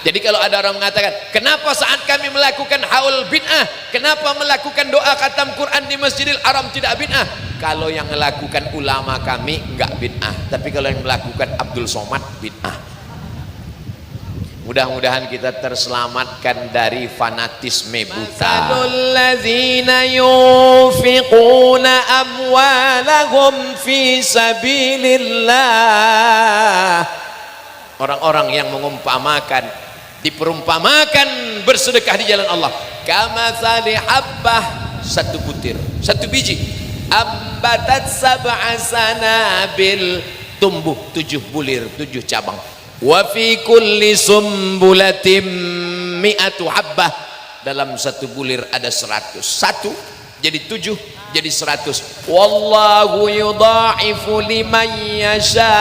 Jadi kalau ada orang mengatakan, kenapa saat kami melakukan haul bid'ah, kenapa melakukan doa khatam Quran di Masjidil Haram tidak bid'ah? Kalau yang melakukan ulama kami enggak bid'ah, tapi kalau yang melakukan Abdul Somad bid'ah. Mudah-mudahan kita terselamatkan dari fanatisme buta. Masalul ladzina yunfiquna amwalahum fi sabilillah. Orang-orang yang mengumpamakan, diperumpamakan bersedekah di jalan Allah. Kamatsali habbah, satu butir, satu biji. Ambatat sab'a sanabil, tumbuh 7 bulir, 7 cabang. Wa fi kulli sumbulatin mi'atu habbah, dalam satu bulir ada 100. Satu jadi 7 jadi 100. Wallahu yudha'ifu liman yasha.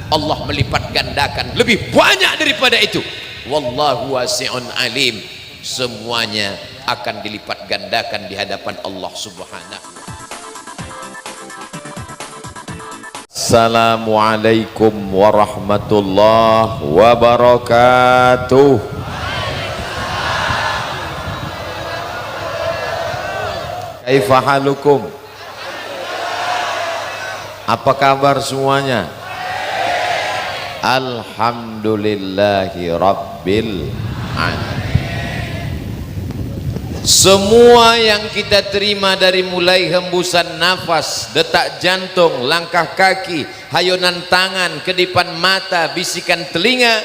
Allah melipat gandakan lebih banyak daripada itu. Wallahu wasi'un alim. Semuanya akan dilipat gandakan di hadapan Allah Subhanahu. Assalamualaikum warahmatullahi wabarakatuh. Kaifa halukum? Apa kabar semuanya? Alhamdulillahi rabbil alamin. Semua yang kita terima dari mulai hembusan nafas, detak jantung, langkah kaki, hayunan tangan, kedipan mata, bisikan telinga,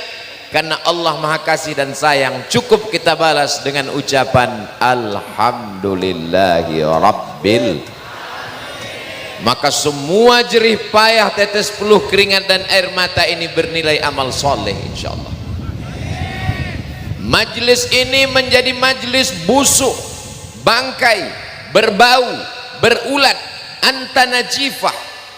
karena Allah Maha Kasih dan Sayang, cukup kita balas dengan ucapan Alhamdulillahi rabbil. Maka semua jerih payah, tetes peluh, keringat dan air mata ini bernilai amal soleh insyaallah. Majlis ini menjadi majlis busuk, bangkai, berbau, berulat, antanajifah,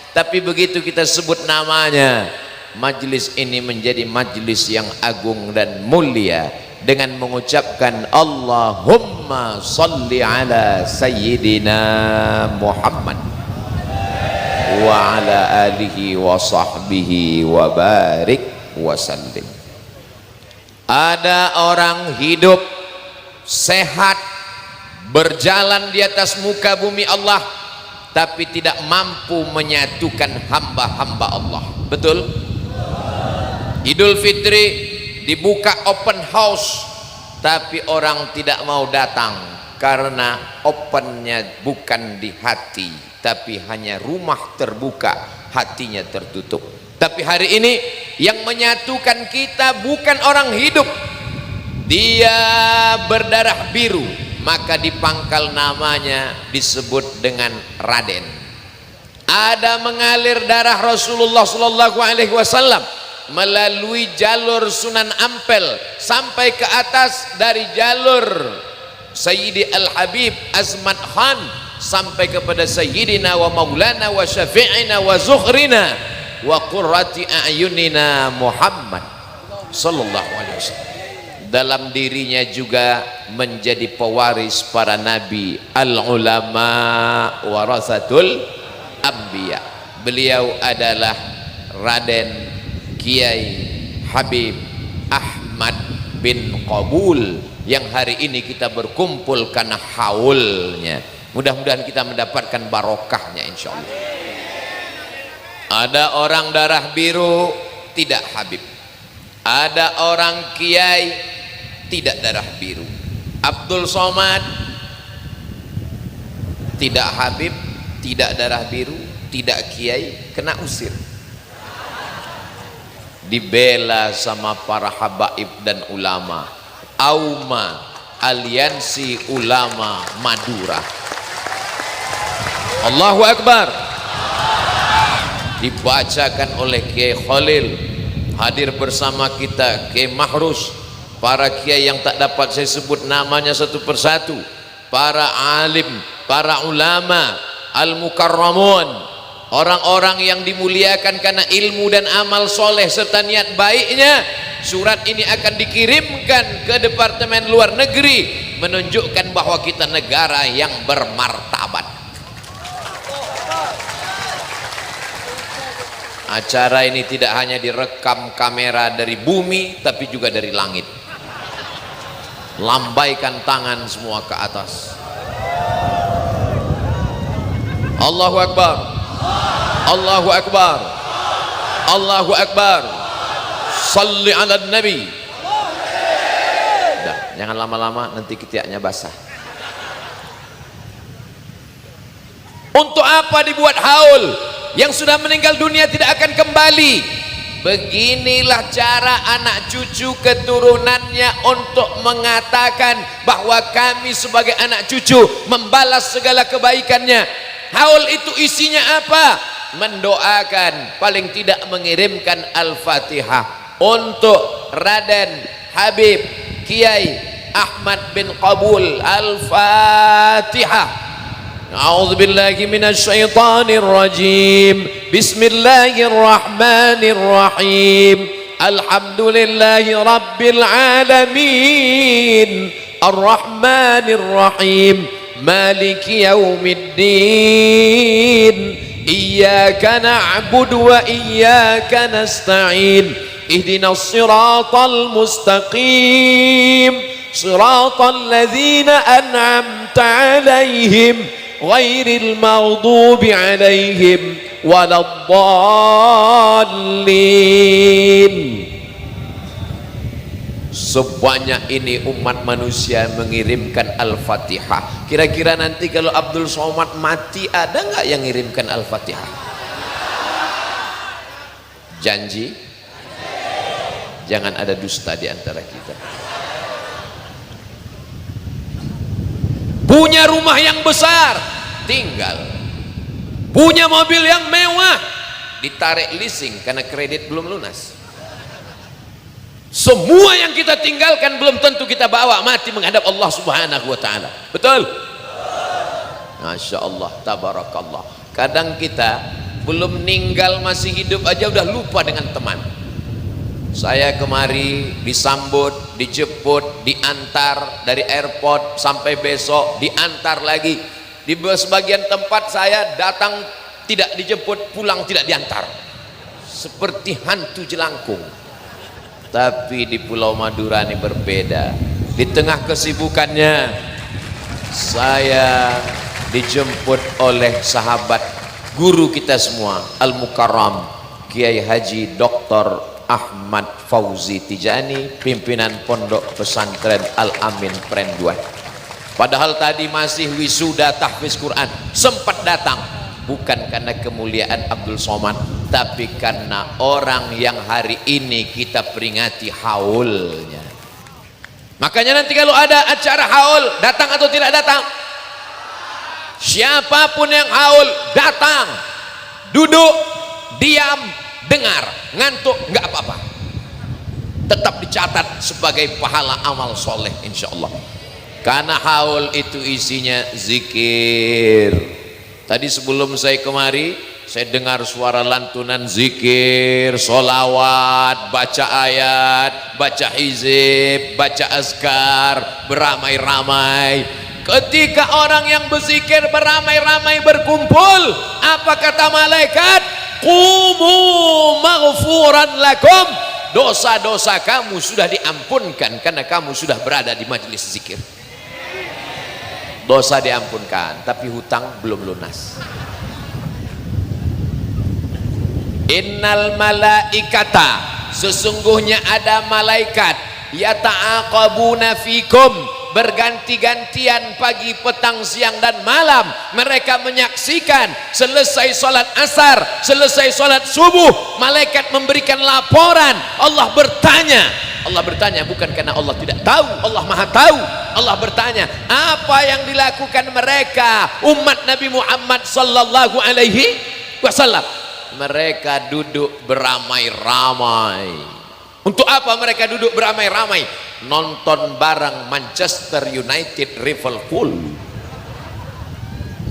tapi begitu kita sebut namanya, majlis ini menjadi majlis yang agung dan mulia dengan mengucapkan Allahumma salli ala sayyidina Muhammad wa ala alihi wa sahbihi wa barik wa sallim. Ada orang hidup sehat berjalan di atas muka bumi Allah tapi tidak mampu menyatukan hamba-hamba Allah. Betul? Idul Fitri dibuka open house tapi orang tidak mau datang karena opennya bukan di hati tapi hanya rumah terbuka, hatinya tertutup. Tapi hari ini yang menyatukan kita bukan orang hidup, dia berdarah biru, maka dipangkal namanya disebut dengan Raden. Ada mengalir darah Rasulullah Sallallahu Alaihi Wasallam melalui jalur Sunan Ampel sampai ke atas, dari jalur Sayyidi Al-Habib Azmat Khan sampai kepada Sayyidina wa Maulana wa Syafi'ina wa Zuhrina wa qurrati a'yunina Muhammad sallallahu alaihi wasallam. Dalam dirinya juga menjadi pewaris para nabi, al-ulama warasatul anbiya. Beliau adalah Raden Kiai Habib Ahmad bin Qabul yang hari ini kita berkumpul karena haulnya. Mudah-mudahan kita mendapatkan barokahnya insyaallah. Ada orang darah biru tidak Habib, ada orang kiai tidak darah biru. Abdul Somad tidak Habib, tidak darah biru, tidak kiai, kena usir, dibela sama para habaib dan ulama. Auma, Aliansi Ulama Madura. Allahu Akbar. Dibacakan oleh Kiai Khalil, hadir bersama kita Kiai Mahrus, para kiai yang tak dapat saya sebut namanya satu persatu, para alim, para ulama, al-mukarramun, orang-orang yang dimuliakan karena ilmu dan amal soleh serta niat baiknya. Surat ini akan dikirimkan ke Departemen Luar Negeri menunjukkan bahwa kita negara yang bermartabat. Acara ini tidak hanya direkam kamera dari bumi, tapi juga dari langit. Lambaikan tangan semua ke atas. Allahu Akbar, Allahu Akbar, Allahu Akbar. Salli ala Nabi. Udah, jangan lama-lama, nanti ketiaknya basah. Untuk apa dibuat haul? Yang sudah meninggal dunia tidak akan kembali. Beginilah cara anak cucu keturunannya untuk mengatakan bahwa kami sebagai anak cucu membalas segala kebaikannya. Haul itu isinya apa? Mendoakan, paling tidak mengirimkan Al-Fatihah untuk Raden Habib Kiai Ahmad bin Qabul. Al-Fatihah. أعوذ بالله من الشيطان الرجيم بسم الله الرحمن الرحيم الحمد لله رب العالمين الرحمن الرحيم مالك يوم الدين إياك نعبد وإياك نستعين اهدنا الصراط المستقيم صراط الذين أنعمت عليهم غير المغضوب عليهم ولا الضالين. Sebanyak ini umat manusia mengirimkan Al-Fatihah. Kira-kira nanti kalau Abdul Somad mati, ada nggak yang mengirimkan Al-Fatihah? Janji? Jangan ada dusta di antara kita. Punya rumah yang besar, tinggal. Punya mobil yang mewah, ditarik leasing karena kredit belum lunas. Semua yang kita tinggalkan belum tentu kita bawa mati menghadap Allah Subhanahu wa ta'ala. Betul? Masya Allah, tabarakallah. Kadang kita belum meninggal, masih hidup aja udah lupa dengan teman. Saya kemari disambut, dijemput, diantar dari airport sampai besok, diantar lagi. Di sebagian tempat saya datang tidak dijemput, pulang tidak diantar. Seperti hantu jelangkung. Tapi di Pulau Madura ini berbeda. Di tengah kesibukannya, saya dijemput oleh sahabat guru kita semua, Al-Mukarram Kiai Haji Dr. Ahmad Fauzi Tijani, pimpinan Pondok Pesantren Al-Amin Prenduan. Padahal tadi masih wisuda tahfiz Quran, sempat datang bukan karena kemuliaan Abdul Somad, tapi karena orang yang hari ini kita peringati haulnya. Makanya nanti kalau ada acara haul, datang atau tidak datang? Siapapun yang haul, datang, duduk, diam, dengar, ngantuk nggak apa-apa, tetap dicatat sebagai pahala amal soleh insyaallah. Karena haul itu isinya zikir. Tadi sebelum saya kemari, saya dengar suara lantunan zikir, solawat, baca ayat, baca hizib, baca azkar, beramai-ramai. Ketika orang yang berzikir beramai-ramai berkumpul, apa kata malaikat? Qumu maghfuran lakum, dosa-dosa kamu sudah diampunkan karena kamu sudah berada di majelis zikir. Dosa diampunkan, tapi hutang belum lunas. Innal malaikata, sesungguhnya ada malaikat, yata'aqabuna fikum, berganti-gantian pagi, petang, siang dan malam. Mereka menyaksikan selesai sholat asar, selesai sholat subuh, malaikat memberikan laporan. Allah bertanya bukan karena Allah tidak tahu, Allah maha tahu. Allah bertanya apa yang dilakukan mereka, umat Nabi Muhammad sallallahu alaihi wasallam. Mereka duduk beramai-ramai. Untuk apa mereka duduk beramai-ramai? Nonton bareng Manchester United Liverpool.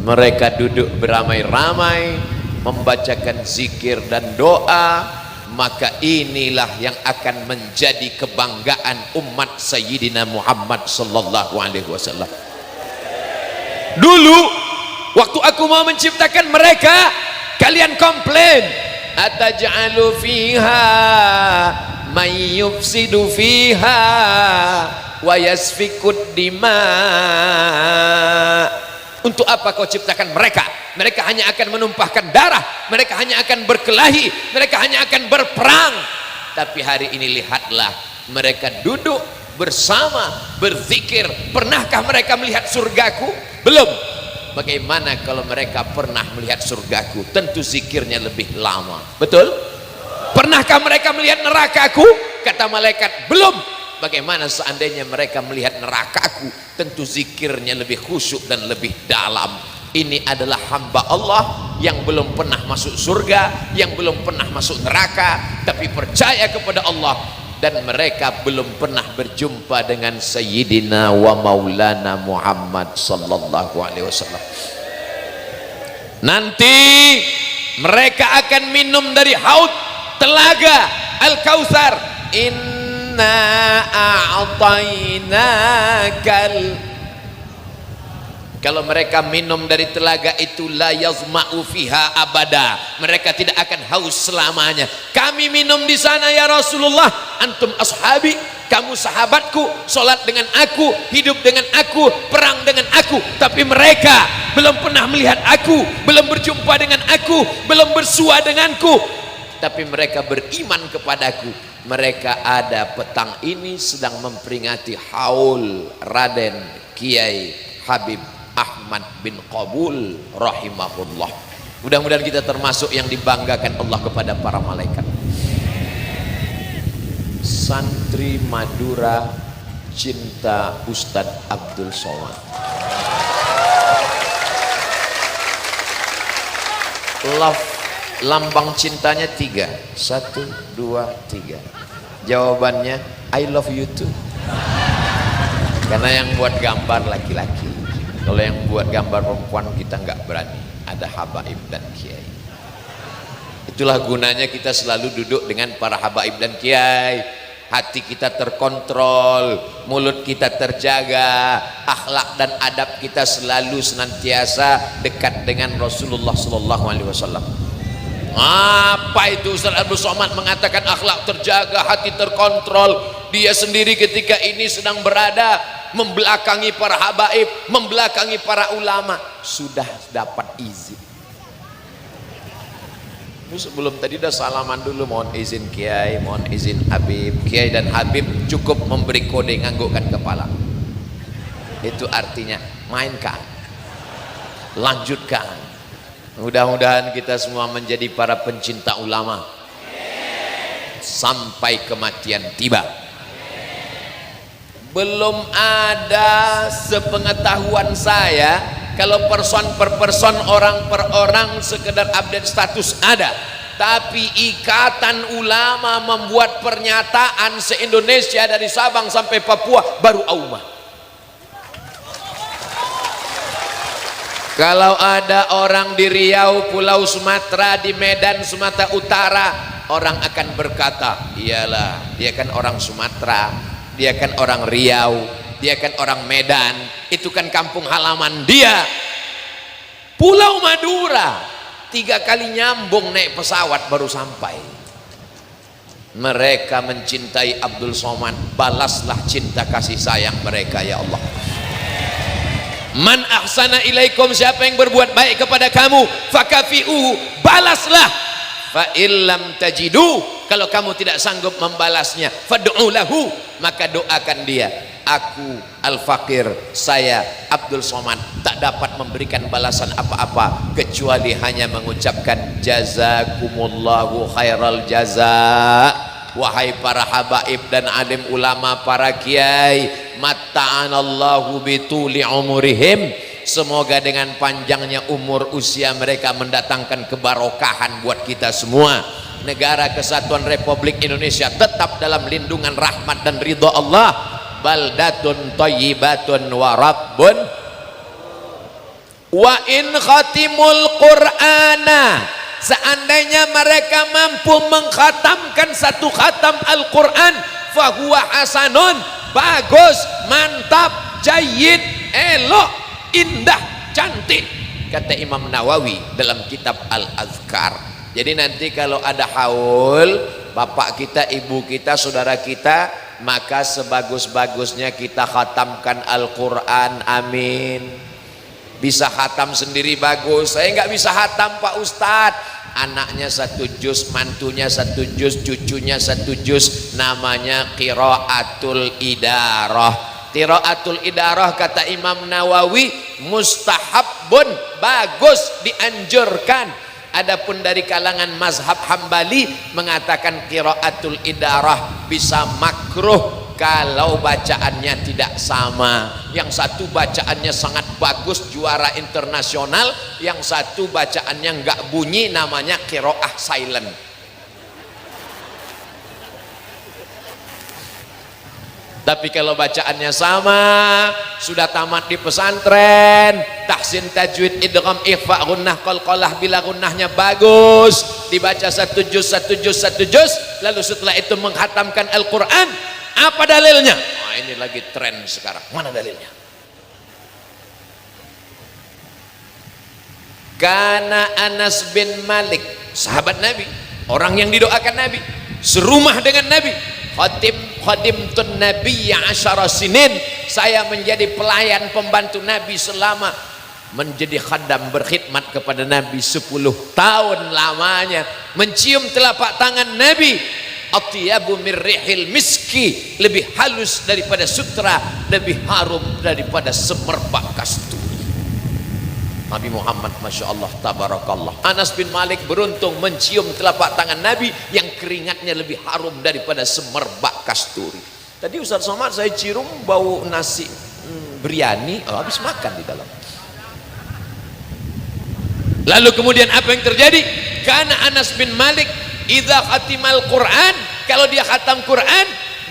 Mereka duduk beramai-ramai membacakan zikir dan doa. Maka inilah yang akan menjadi kebanggaan umat Sayyidina Muhammad sallallahu alaihi wasallam. Dulu waktu aku mau menciptakan mereka, kalian komplain, ataj'alu fiha may yufsidu fiha wa yasfikud dima. Untuk apa kau ciptakan mereka? Mereka hanya akan menumpahkan darah, mereka hanya akan berkelahi, mereka hanya akan berperang. Tapi hari ini lihatlah, mereka duduk bersama berzikir. Pernahkah mereka melihat surgaku? Belum. Bagaimana kalau mereka pernah melihat surgaku? Tentu zikirnya lebih lama. Betul? Pernahkah mereka melihat nerakaku? Kata malaikat, belum. Bagaimana seandainya mereka melihat nerakaku? Tentu zikirnya lebih khusyuk dan lebih dalam. Ini adalah hamba Allah yang belum pernah masuk surga, yang belum pernah masuk neraka, tapi percaya kepada Allah. Dan mereka belum pernah berjumpa dengan Sayyidina wa Maulana Muhammad sallallahu alaihi wasallam. Nanti mereka akan minum dari haud telaga Al-Kautsar. Inna a'tainakal. Kalau mereka minum dari telaga itu, la yazma'u fiha abada, mereka tidak akan haus selamanya. Kami minum di sana ya Rasulullah, antum ashabi, kamu sahabatku, sholat dengan aku, hidup dengan aku, perang dengan aku. Tapi mereka belum pernah melihat aku, belum berjumpa dengan aku, belum bersua denganku, tapi mereka beriman kepadaku. Mereka ada petang ini sedang memperingati haul Raden Kiai Habib Ahmad bin Qabul rahimahullah. Mudah-mudahan kita termasuk yang dibanggakan Allah kepada para malaikat. Santri Madura cinta Ustadz Abdul Somad. Love, lambang cintanya 3. 1, 2, 3. Jawabannya I love you too. Karena yang buat gambar laki-laki. Kalau yang buat gambar perempuan kita nggak berani. Ada habaib dan kiai. Itulah gunanya kita selalu duduk dengan para habaib dan kiai. Hati kita terkontrol, mulut kita terjaga, akhlak dan adab kita selalu senantiasa dekat dengan Rasulullah Sallallahu Alaihi Wasallam. Apa itu Ustaz Abdul Somad mengatakan akhlak terjaga, hati terkontrol? Dia sendiri ketika ini sedang berada membelakangi para habaib, membelakangi para ulama, sudah dapat izin. Sebelum tadi udah salaman dulu, mohon izin kiai, mohon izin habib. Kiai dan habib cukup memberi kode nganggukkan kepala. Itu artinya mainkan, lanjutkan. Mudah-mudahan kita semua menjadi para pencinta ulama sampai kematian tiba. Belum ada sepengetahuan saya, kalau person per person, orang per orang sekedar update status ada, tapi ikatan ulama membuat pernyataan se-Indonesia dari Sabang sampai Papua baru Aumah. Kalau ada orang di Riau, Pulau Sumatera, di Medan, Sumatera Utara, orang akan berkata, iyalah dia kan orang Sumatera, dia kan orang Riau, dia kan orang Medan, itu kan kampung halaman dia. Pulau Madura 3 kali nyambung naik pesawat baru sampai. Mereka mencintai Abdul Somad, balaslah cinta kasih sayang mereka ya Allah. Man ahsana ilaikum, siapa yang berbuat baik kepada kamu, fakafi'uhu, balaslah. Fa illam tajidu, kalau kamu tidak sanggup membalasnya, fad'u lahu, maka doakan dia. Aku al-fakir, saya Abdul Somad tak dapat memberikan balasan apa-apa kecuali hanya mengucapkan jazakumullahu khairal jaza. Wahai para habaib dan alim ulama, para kiai, matta'anallahu bituli umurihim, semoga dengan panjangnya umur usia mereka mendatangkan kebarokahan buat kita semua. Negara Kesatuan Republik Indonesia tetap dalam lindungan rahmat dan ridha Allah. Baldatun thayyibatun wa rabbun wa in khatimul qur'ana, seandainya mereka mampu mengkhatamkan 1 khatam Al-Quran, fahuwa hasanun, bagus, mantap, jayyid, elok, indah, cantik, kata Imam Nawawi dalam kitab Al-Azkar. Jadi nanti kalau ada haul, bapak kita, ibu kita, saudara kita, maka sebagus-bagusnya kita khatamkan Al-Quran. Amin. Bisa khatam sendiri bagus, saya nggak bisa khatam Pak Ustadz. Anaknya 1 juz, mantunya 1 juz, cucunya 1 juz, namanya qiraatul idarah. Qiraatul idarah kata Imam Nawawi mustahabun, bagus, dianjurkan. Adapun dari kalangan mazhab Hambali mengatakan qiraatul idarah bisa makruh kalau bacaannya tidak sama. Yang satu bacaannya sangat bagus, juara internasional, yang satu bacaannya enggak bunyi, namanya qiraah silent. Tapi kalau bacaannya sama, sudah tamat di pesantren, tahsin tajwid idgham ikhfa gunnah qalqalah bila gunnahnya bagus, dibaca 1 juz 1 juz 1 juz, lalu setelah itu menghatamkan Al-Quran. Apa dalilnya? Nah, ini lagi tren sekarang. Mana dalilnya? Karena Anas bin Malik, sahabat Nabi, orang yang didoakan Nabi, serumah dengan Nabi, khadimtun nabiyya 10 sinin, saya menjadi pelayan pembantu Nabi selama menjadi khadam, berkhidmat kepada Nabi 10 tahun lamanya, mencium telapak tangan Nabi, atyabu min rihil miski, lebih halus daripada sutra, lebih harum daripada semerbak kasturi. Nabi Muhammad, Masya Allah, tabarakallah. Anas bin Malik beruntung mencium telapak tangan Nabi yang keringatnya lebih harum daripada semerbak kasturi. Tadi Ustaz Somad saya cium bau nasi biryani, habis makan di dalam. Lalu kemudian apa yang terjadi? Karena Anas bin Malik idza khatimal Quran, kalau dia khatam Quran,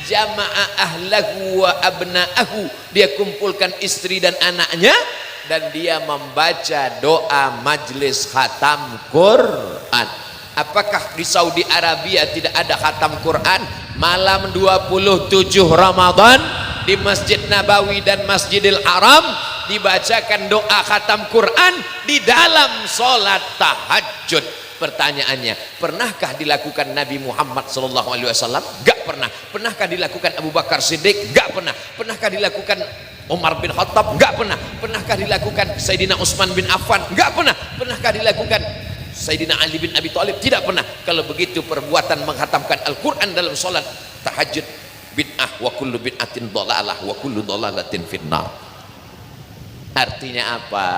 jama'a ahlahu wa abna'ahu, dia kumpulkan istri dan anaknya, dan dia membaca doa majlis khatam Quran. Apakah di Saudi Arabia tidak ada khatam Quran? Malam 27 Ramadan di Masjid Nabawi dan Masjidil Haram dibacakan doa khatam Quran di dalam sholat tahajud. Pertanyaannya, pernahkah dilakukan Nabi Muhammad SAW? Gak pernah. Pernahkah dilakukan Abu Bakar Siddiq? Gak pernah. Pernahkah dilakukan Umar bin Khattab? Gak pernah. Pernahkah dilakukan Sayyidina Utsman bin Affan? Gak pernah. Pernahkah dilakukan Sayyidina Ali bin Abi Thalib? Tidak pernah. Kalau begitu perbuatan menghatamkan Al-Quran dalam sholat tahajud bid'ah, wa kullu bid'atin dhalalah wa kullu dhalalatin finnar. Artinya apa?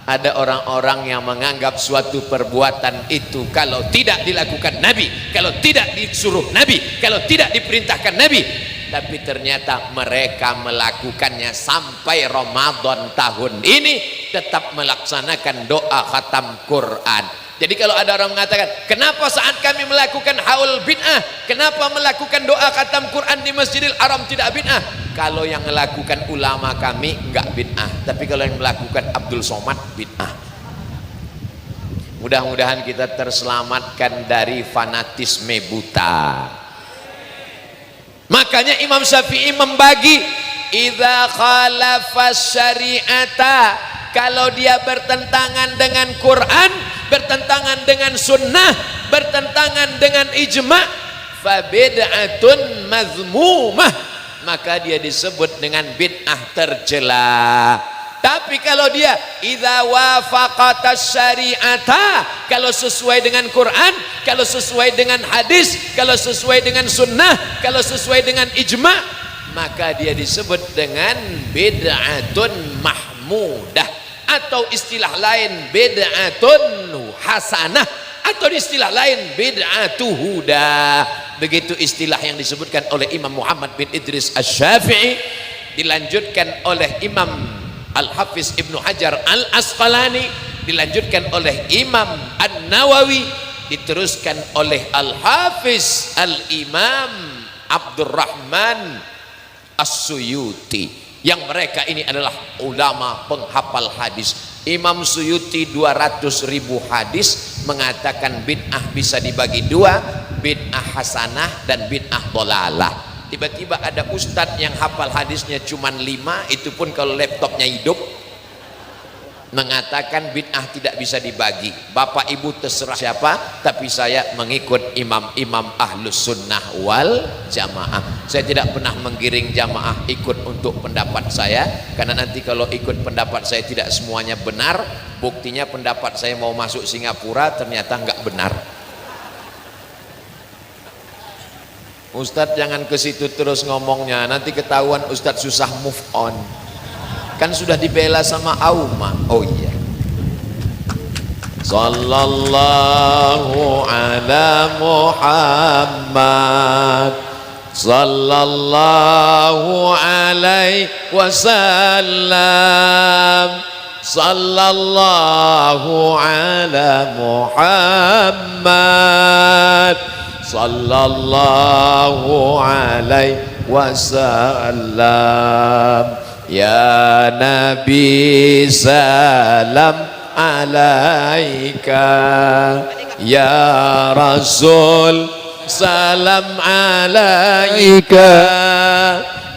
Ada orang-orang yang menganggap suatu perbuatan itu kalau tidak dilakukan Nabi, kalau tidak disuruh Nabi, kalau tidak diperintahkan Nabi, tapi ternyata mereka melakukannya sampai Ramadan tahun ini, tetap melaksanakan doa khatam Quran. Jadi kalau ada orang mengatakan, kenapa saat kami melakukan haul bid'ah, kenapa melakukan doa khatam Quran di Masjidil Haram tidak bid'ah? Kalau yang melakukan ulama kami enggak bid'ah, tapi kalau yang melakukan Abdul Somad bid'ah. Mudah-mudahan kita terselamatkan dari fanatisme buta. Makanya Imam Syafi'i membagi, idza khalafas syari'ata, kalau dia bertentangan dengan Quran, bertentangan dengan sunnah, bertentangan dengan ijma', fa bid'atun mazmumah, maka dia disebut dengan bid'ah tercela. Tapi kalau dia idza wafaqatas syari'ata, kalau sesuai dengan Quran, kalau sesuai dengan hadis, kalau sesuai dengan sunnah, kalau sesuai dengan ijma', maka dia disebut dengan bid'atun mahmudah, atau istilah lain bid'atun hasanah, atau istilah lain bid'atu huda. Begitu istilah yang disebutkan oleh Imam Muhammad bin Idris Asy-Syafi'i, dilanjutkan oleh Imam Al-Hafiz Ibnu Hajar Al-Asqalani, dilanjutkan oleh Imam An-Nawawi, diteruskan oleh Al-Hafiz Al-Imam Abdurrahman As-Suyuti, yang mereka ini adalah ulama penghafal hadis. Imam Suyuti 200.000 hadis, mengatakan bid'ah bisa dibagi dua, bid'ah hasanah dan bid'ah dhalalah. Tiba-tiba ada ustadz yang hafal hadisnya cuma 5, itu pun kalau laptopnya hidup. mengatakan bid'ah tidak bisa dibagi. Bapak ibu terserah siapa, tapi saya mengikut imam-imam ahlus sunnah wal jamaah. Saya tidak pernah menggiring jamaah ikut untuk pendapat saya, karena nanti kalau ikut pendapat saya tidak semuanya benar. Buktinya pendapat saya mau masuk Singapura ternyata nggak benar. Ustadz jangan ke situ terus ngomongnya, nanti ketahuan Ustadz susah move on. Kan sudah dibela sama Auma. Oh iya. Sallallahu ala Muhammad, sallallahu alaihi wasallam, sallallahu ala Muhammad, sallallahu alaihi wasallam. Ya Nabi salam alaika, ya Rasul salam alaika,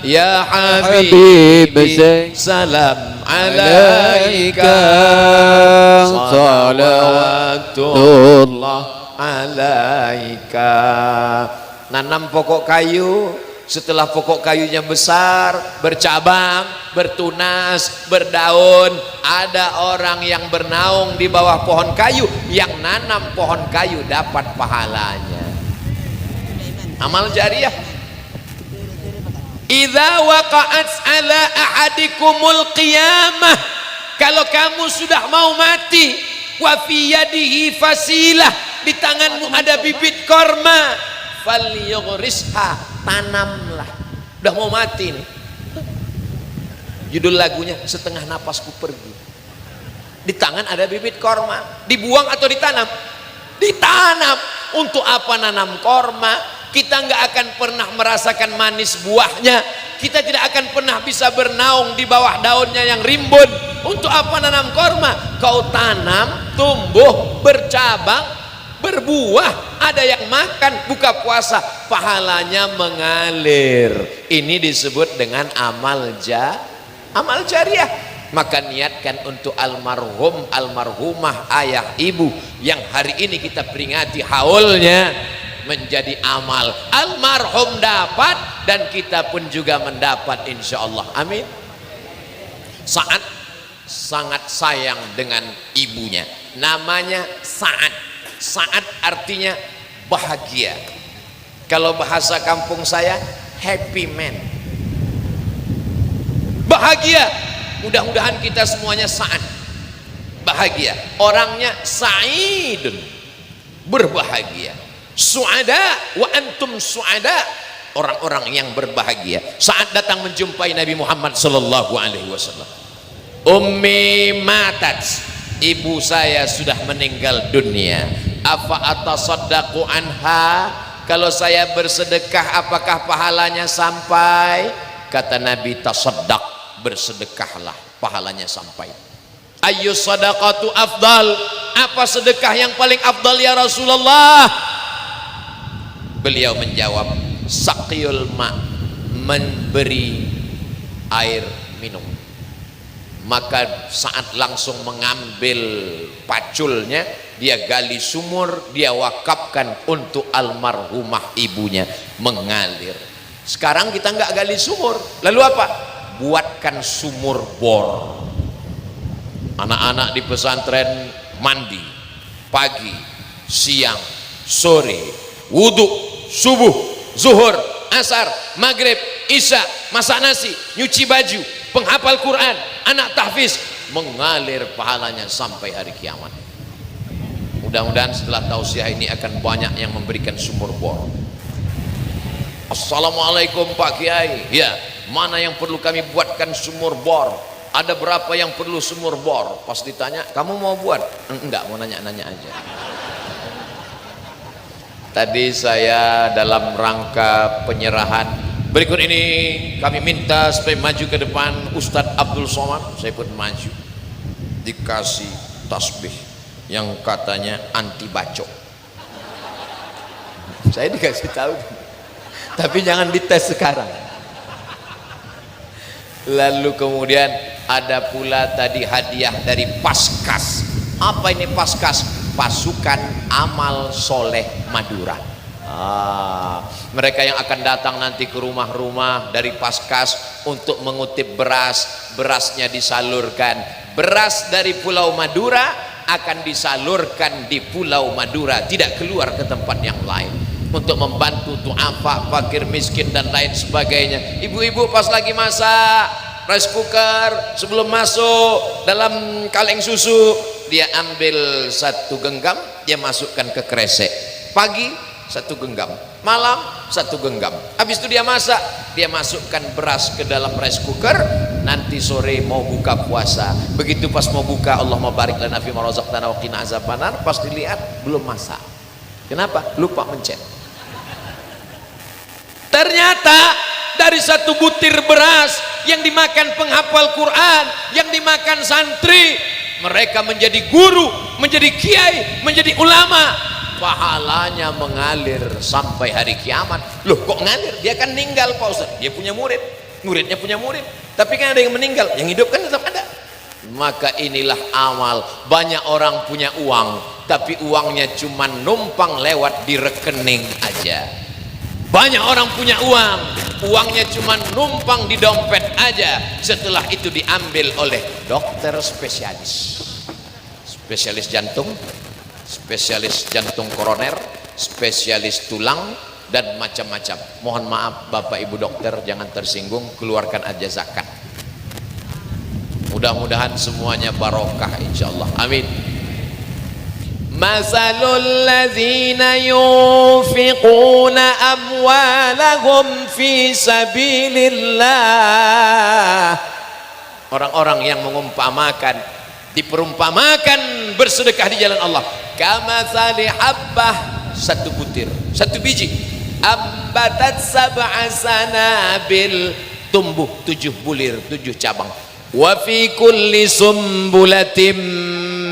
ya Habib salam alaika, salawatullah alaika. Nanam pokok kayu, setelah pokok kayunya besar, bercabang, bertunas, berdaun, ada orang yang bernaung di bawah pohon kayu, yang nanam pohon kayu dapat pahalanya. Amal jariah. Idza waqa'at ala ahadikumul qiyamah, kalau kamu sudah mau mati, wa fi yadihi fasilah, di tanganmu ada bibit korma, falyughrisha, tanamlah. Udah mau mati nih. Judul lagunya Setengah Napasku Pergi. Di tangan ada bibit korma, dibuang atau ditanam? Ditanam. Untuk apa nanam korma? Kita nggak akan pernah merasakan manis buahnya, kita tidak akan pernah bisa bernaung di bawah daunnya yang rimbun. Untuk apa nanam korma? Kau tanam, tumbuh, bercabang, berbuah, ada yang makan, buka puasa, pahalanya mengalir. Ini disebut dengan amal jariah. Maka niatkan untuk almarhum, almarhumah, ayah, ibu yang hari ini kita peringati haulnya, menjadi amal. Almarhum dapat dan kita pun juga mendapat insyaallah. Amin. Saat sangat sayang dengan ibunya, namanya Saad. Saat artinya bahagia. Kalau bahasa kampung saya, happy man. Bahagia. Mudah-mudahan kita semuanya Saad. Bahagia. Orangnya Sa'idun. Berbahagia. Su'ada wa antum su'ada. Orang-orang yang berbahagia. Saat datang menjumpai Nabi Muhammad sallallahu alaihi wasallam. Ummi matat. Ibu saya sudah meninggal dunia. Afa atasaddaqu anha, kalau saya bersedekah apakah pahalanya sampai? Kata Nabi, tasaddaq, bersedekahlah, pahalanya sampai. Ayyus sadaqatu afdal, apa sedekah yang paling afdal ya Rasulullah? Beliau menjawab, saqiyul ma, memberi air minum. Maka saat langsung mengambil paculnya, dia gali sumur, dia wakafkan untuk almarhumah ibunya, mengalir. Sekarang kita nggak gali sumur, lalu apa? Buatkan sumur bor. Anak-anak di pesantren mandi pagi, siang, sore, wudhu, subuh, zuhur, asar, maghrib, isya, masak nasi, nyuci baju, penghafal Quran, anak tahfiz, mengalir pahalanya sampai hari kiamat. Mudah-mudahan setelah tausiah ini akan banyak yang memberikan sumur bor. Assalamualaikum Pak Kiai. Ya, mana yang perlu kami buatkan sumur bor? Ada berapa yang perlu sumur bor? Pas ditanya, kamu mau buat? Enggak, mau nanya-nanya aja. Tadi saya dalam rangka penyerahan, berikut ini kami minta supaya maju ke depan Ustadz Abdul Somad. Saya pun maju, dikasih tasbih yang katanya anti bacok. Saya dikasih tahu, tapi jangan dites sekarang. Lalu kemudian Ada pula tadi hadiah dari Paskas. Apa ini Paskas? Pasukan Amal Soleh Madura. Mereka yang akan datang nanti ke rumah-rumah dari Paskas untuk mengutip beras. Berasnya disalurkan, beras dari Pulau Madura akan disalurkan di Pulau Madura, tidak keluar ke tempat yang lain, untuk membantu duafa, fakir miskin dan lain sebagainya. Ibu-ibu pas lagi masak rice cooker, sebelum masuk dalam kaleng susu, dia ambil 1 genggam, dia masukkan ke kresek. Pagi 1 genggam, malam 1 genggam. Habis itu dia masak, dia masukkan beras ke dalam rice cooker. Nanti sore mau buka puasa, begitu pas mau buka, Allahumma barik lana fi ma razaqtana wa qina azabannar, pas dilihat belum masak. Kenapa? Lupa mencet. Ternyata dari 1 butir beras yang dimakan penghafal Quran, yang dimakan santri, mereka menjadi guru, menjadi kiai, menjadi ulama, pahalanya mengalir sampai hari kiamat. Loh kok ngalir? Dia kan ninggal Pak Ustaz, dia punya murid, muridnya punya murid, tapi kan ada yang meninggal, yang hidup kan tetap ada. Maka inilah amal. Banyak orang punya uang, tapi uangnya cuma numpang lewat di rekening aja. Banyak orang punya uang, uangnya cuma numpang di dompet aja. Setelah itu diambil oleh dokter spesialis, spesialis jantung, spesialis jantung koroner, spesialis tulang, dan macam-macam. Mohon maaf Bapak Ibu dokter, jangan tersinggung, keluarkan aja zakat. Mudah-mudahan semuanya barokah insyaallah. Amin. Masalul ladzina yunfiquna amwalahum fi sabilillah. Orang-orang yang mengumpamakan, diperumpamakan bersedekah di jalan Allah. Kamatsali habbah, 1 butir, 1 biji, ambatat sab'a sanabil, tumbuh 7 bulir, 7 cabang. Wa fi kulli sumbulatin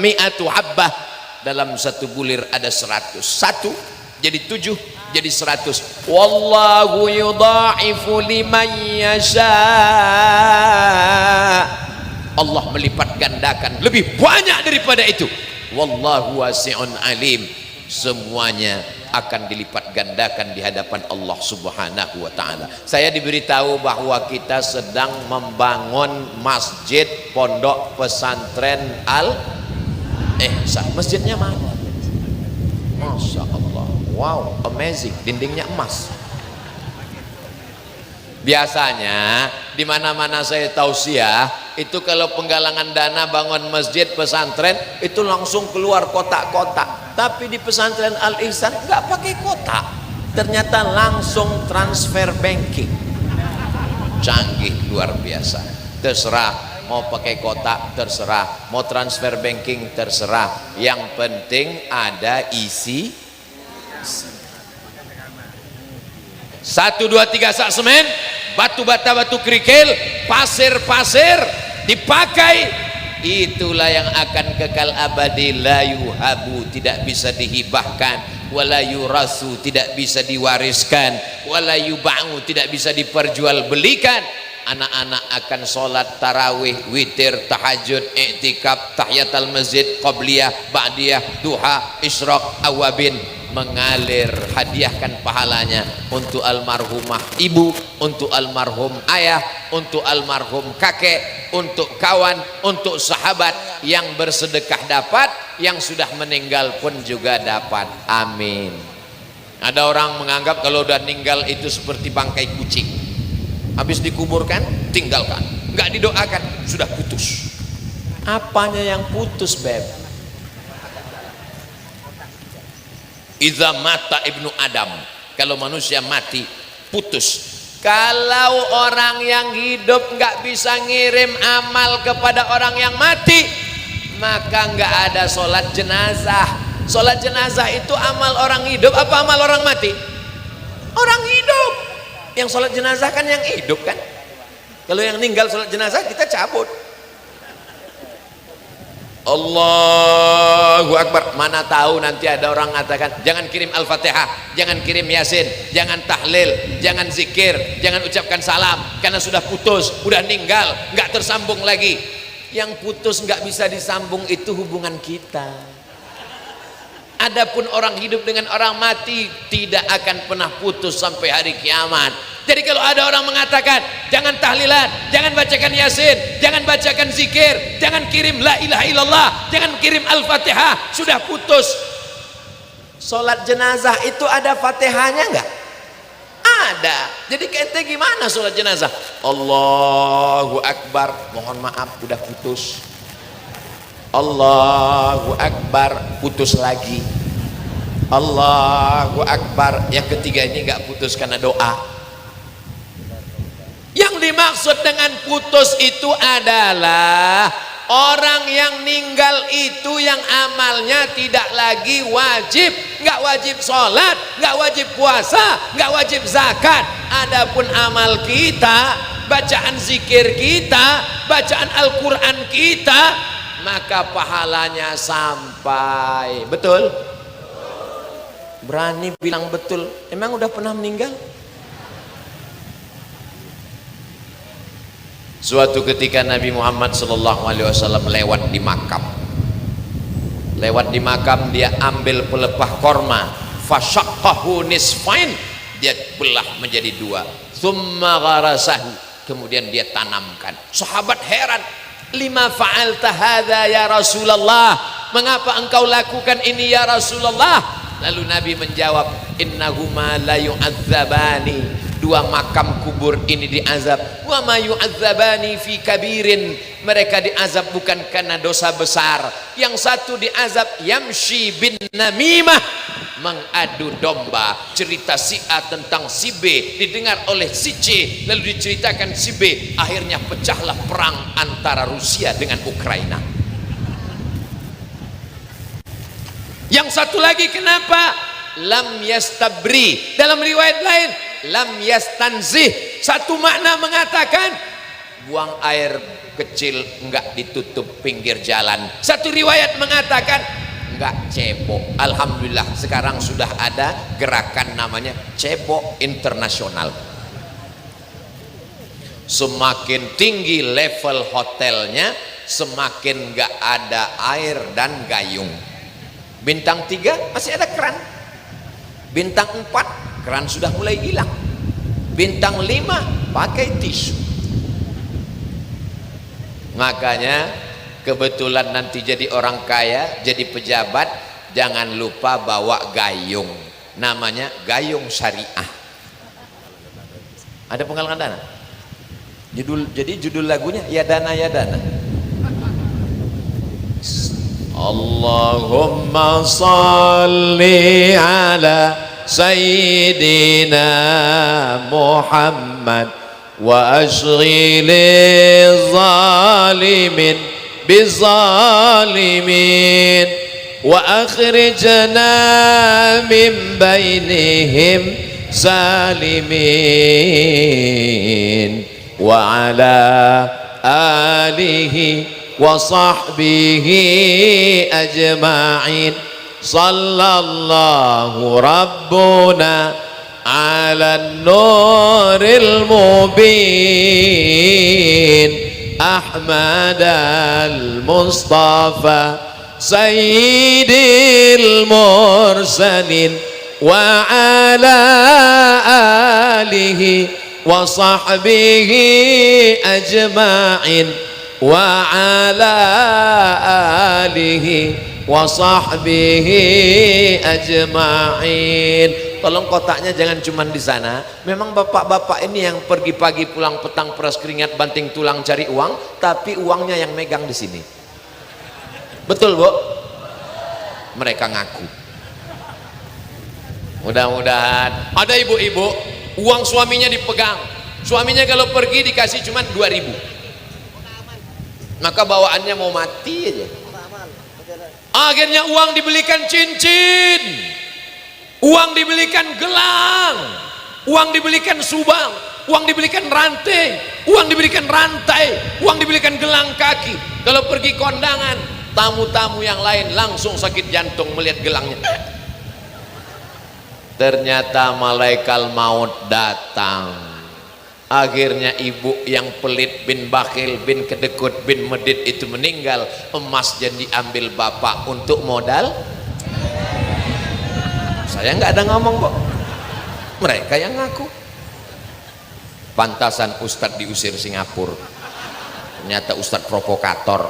mi'atu habbah, dalam 1 bulir ada 100. 1 jadi 7 jadi 100. Wallahu yudha'ifu liman yasha. Allah melipat gandakan lebih banyak daripada itu. Wallahu wasi'un alim. Semuanya akan dilipat gandakan di hadapan Allah Subhanahu wa ta'ala. Saya diberitahu bahwa kita sedang membangun masjid pondok pesantren Al-Ihsan. Masjidnya mana? Masya Allah, wow, amazing, dindingnya emas. Biasanya di mana-mana saya tausiah itu kalau penggalangan dana bangun masjid pesantren itu langsung keluar kotak-kotak. Tapi di pesantren Al-Ihsan nggak pakai kotak, ternyata langsung transfer banking. Canggih luar biasa. Terserah mau pakai kotak, terserah mau transfer banking, terserah. Yang penting ada isi. 1, 2, 3 sak semen, batu bata, batu kerikil, pasir dipakai. Itulah yang akan kekal abadi. La yuhabu, tidak bisa dihibahkan, wala yurasu, tidak bisa diwariskan, wala yuba'u, tidak bisa diperjualbelikan. Anak-anak akan sholat tarawih, witir, tahajud, i'tikaf, tahiyatul masjid, qabliyah, ba'diyah, duha, isyraq, awabin, mengalir. Hadiahkan pahalanya untuk almarhumah ibu, untuk almarhum ayah, untuk almarhum kakek, untuk kawan, untuk sahabat. Yang bersedekah dapat, yang sudah meninggal pun juga dapat. Amin. Ada orang menganggap kalau udah meninggal itu seperti bangkai kucing, habis dikuburkan tinggalkan, nggak didoakan, sudah putus. Apanya yang putus, beb? Idza mata ibnu Adam, kalau manusia mati putus. Kalau orang yang hidup nggak bisa ngirim amal kepada orang yang mati, maka nggak ada sholat jenazah. Sholat jenazah itu amal orang hidup apa amal orang mati? Orang hidup. Yang sholat jenazah kan yang hidup kan. Kalau yang meninggal sholat jenazah kita cabut. Allahu Akbar. Mana tahu nanti ada orang mengatakan jangan kirim Al-Fatihah, jangan kirim Yasin, jangan tahlil, jangan zikir, jangan ucapkan salam karena sudah putus, udah ninggal, nggak tersambung lagi. Yang putus nggak bisa disambung itu hubungan kita. Adapun orang hidup dengan orang mati tidak akan pernah putus sampai hari kiamat. Jadi kalau ada orang mengatakan jangan tahlilan, jangan bacakan Yasin, jangan bacakan zikir, jangan kirim la ilaha illallah, jangan kirim Al-Fatihah, sudah putus. Sholat jenazah itu ada Fatihahnya enggak? Ada. Jadi ente gimana sholat jenazah? Allahu Akbar, mohon maaf udah putus. Allahu Akbar, putus lagi. Allahu Akbar, yang ketiga ini enggak putus karena doa. Yang dimaksud dengan putus itu adalah orang yang meninggal itu yang amalnya tidak lagi wajib, nggak wajib sholat, nggak wajib puasa, nggak wajib zakat. Adapun amal kita, bacaan zikir kita, bacaan Al-Quran kita, maka pahalanya sampai. Betul? Berani bilang betul? Emang udah pernah meninggal? Suatu ketika Nabi Muhammad SAW lewat di makam. Lewat di makam, dia ambil pelepah korma, fasyaqqahu nisfain, dia belah menjadi dua. Tsumma gharasahu, kemudian dia tanamkan. Sahabat heran, lima fa'alta hadza ya Rasulullah? Mengapa engkau lakukan ini ya Rasulullah? Lalu Nabi menjawab, innahuma la yu'adzabani, dua makam kubur ini diazab. Wa ma yu'adzabani fi kabirin, mereka diazab bukan karena dosa besar. Yang satu diazab yamshi bin namimah, mengadu domba. Cerita si A tentang si B didengar oleh si C, lalu diceritakan si B, akhirnya pecahlah perang antara Rusia dengan Ukraina. Yang satu lagi kenapa? Lam yastabri, dalam riwayat lain lam yastanzih. Satu makna mengatakan buang air kecil enggak ditutup pinggir jalan. Satu riwayat mengatakan enggak cebok. Alhamdulillah sekarang sudah ada gerakan namanya cebok internasional. Semakin tinggi level hotelnya, semakin enggak ada air dan gayung. Bintang 3 masih ada keran. Bintang 4 keran sudah mulai hilang. Bintang 5 pakai tisu. Makanya kebetulan nanti jadi orang kaya, jadi pejabat, jangan lupa bawa gayung. Namanya gayung syariah. Ada penggalangan dana? Jadi judul lagunya ya dana ya dana. Allahumma salli ala Sayyidina Muhammad wa ashghili zalimin bizalimin wa akhrijna min bainihim salimin wa ala alihi wa sahbihi ajma'in. Sallallahu rabbuna ala nuril mubin Ahmad al-Mustafa sayyidil mursalin wa ala alihi wa sahbihi ajma'in wa ala alihi wa sahbihi ajma'in. Tolong kotaknya jangan cuma di sana. Memang bapak-bapak ini yang pergi pagi pulang petang peras keringat banting tulang cari uang, tapi uangnya yang megang di sini. Betul, Bu? Mereka ngaku. Mudah-mudahan ada ibu-ibu uang suaminya dipegang. Suaminya kalau pergi dikasih cuma 2.000. Maka bawaannya mau mati aja. Akhirnya uang dibelikan cincin, uang dibelikan gelang, uang dibelikan subang, uang dibelikan rantai, uang dibelikan rantai, uang dibelikan gelang kaki. Kalau pergi kondangan tamu-tamu yang lain langsung sakit jantung melihat gelangnya. Ternyata malaikat maut datang. Akhirnya ibu yang pelit bin bakhil bin kedekut bin medit itu meninggal. Emas jadi diambil bapak untuk modal. Saya nggak ada ngomong kok, mereka yang ngaku. Pantasan Ustadz diusir Singapura, ternyata Ustadz provokator.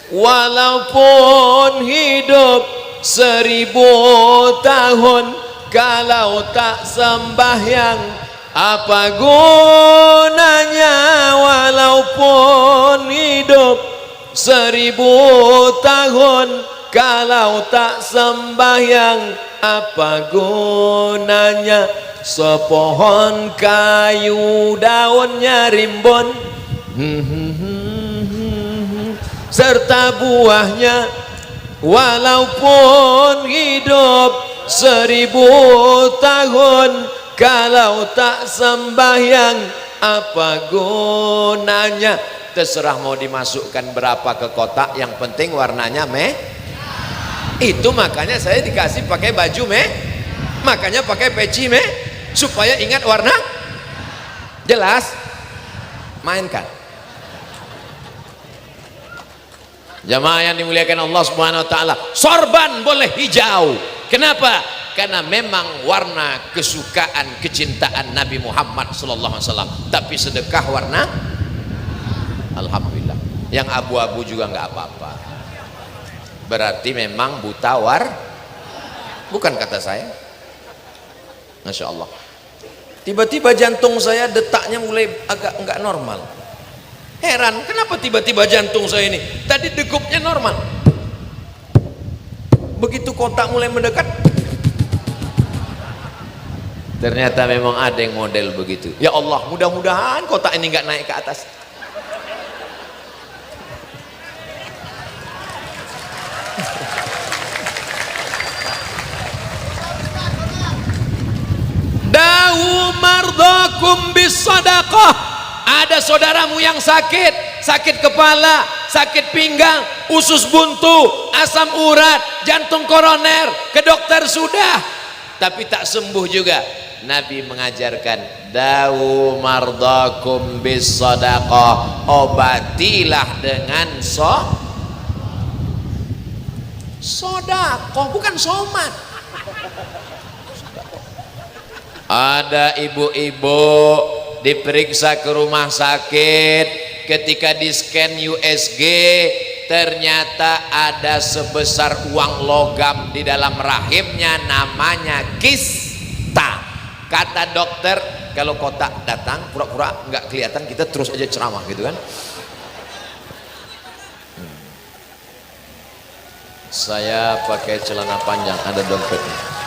Walaupun hidup 1000 tahun, kalau tak sembahyang apa gunanya? Walaupun hidup 1000 tahun, kalau tak sembahyang apa gunanya? Sepohon kayu daunnya rimbun serta buahnya, walaupun hidup 1000 tahun, kalau tak sembahyang apa gunanya? Terserah mau dimasukkan berapa ke kotak, yang penting warnanya itu. Makanya saya dikasih pakai baju makanya pakai peci supaya ingat warna. Jelas? Mainkan. Jamaah yang dimuliakan Allah Subhanahu wa taala, sorban boleh hijau. Kenapa? Karena memang warna kesukaan kecintaan Nabi Muhammad sallallahu alaihi wasallam. Tapi sedekah warna alhamdulillah. Yang abu-abu juga nggak apa-apa. Berarti memang buta bukan kata saya. Masya Allah. Tiba-tiba jantung saya detaknya mulai agak nggak normal. Heran, kenapa tiba-tiba jantung saya ini? Tadi degupnya normal. Begitu kotak mulai mendekat, ternyata memang ada yang model begitu. Ya Allah, mudah-mudahan kotak ini nggak naik ke atas. Dawu mardakum bis sadaqah. Ada saudaramu yang sakit kepala, sakit pinggang, usus buntu, asam urat, jantung koroner, ke dokter sudah, tapi tak sembuh juga. Nabi mengajarkan dawu mardakum bis sadaqah, obatilah dengan sedekah, bukan somat. Ada ibu-ibu diperiksa ke rumah sakit, ketika di scan USG ternyata ada sebesar uang logam di dalam rahimnya, namanya kista. Kata dokter, kalau kotak datang pura-pura nggak kelihatan, kita terus aja ceramah gitu kan. Saya pakai celana panjang, ada dompetnya.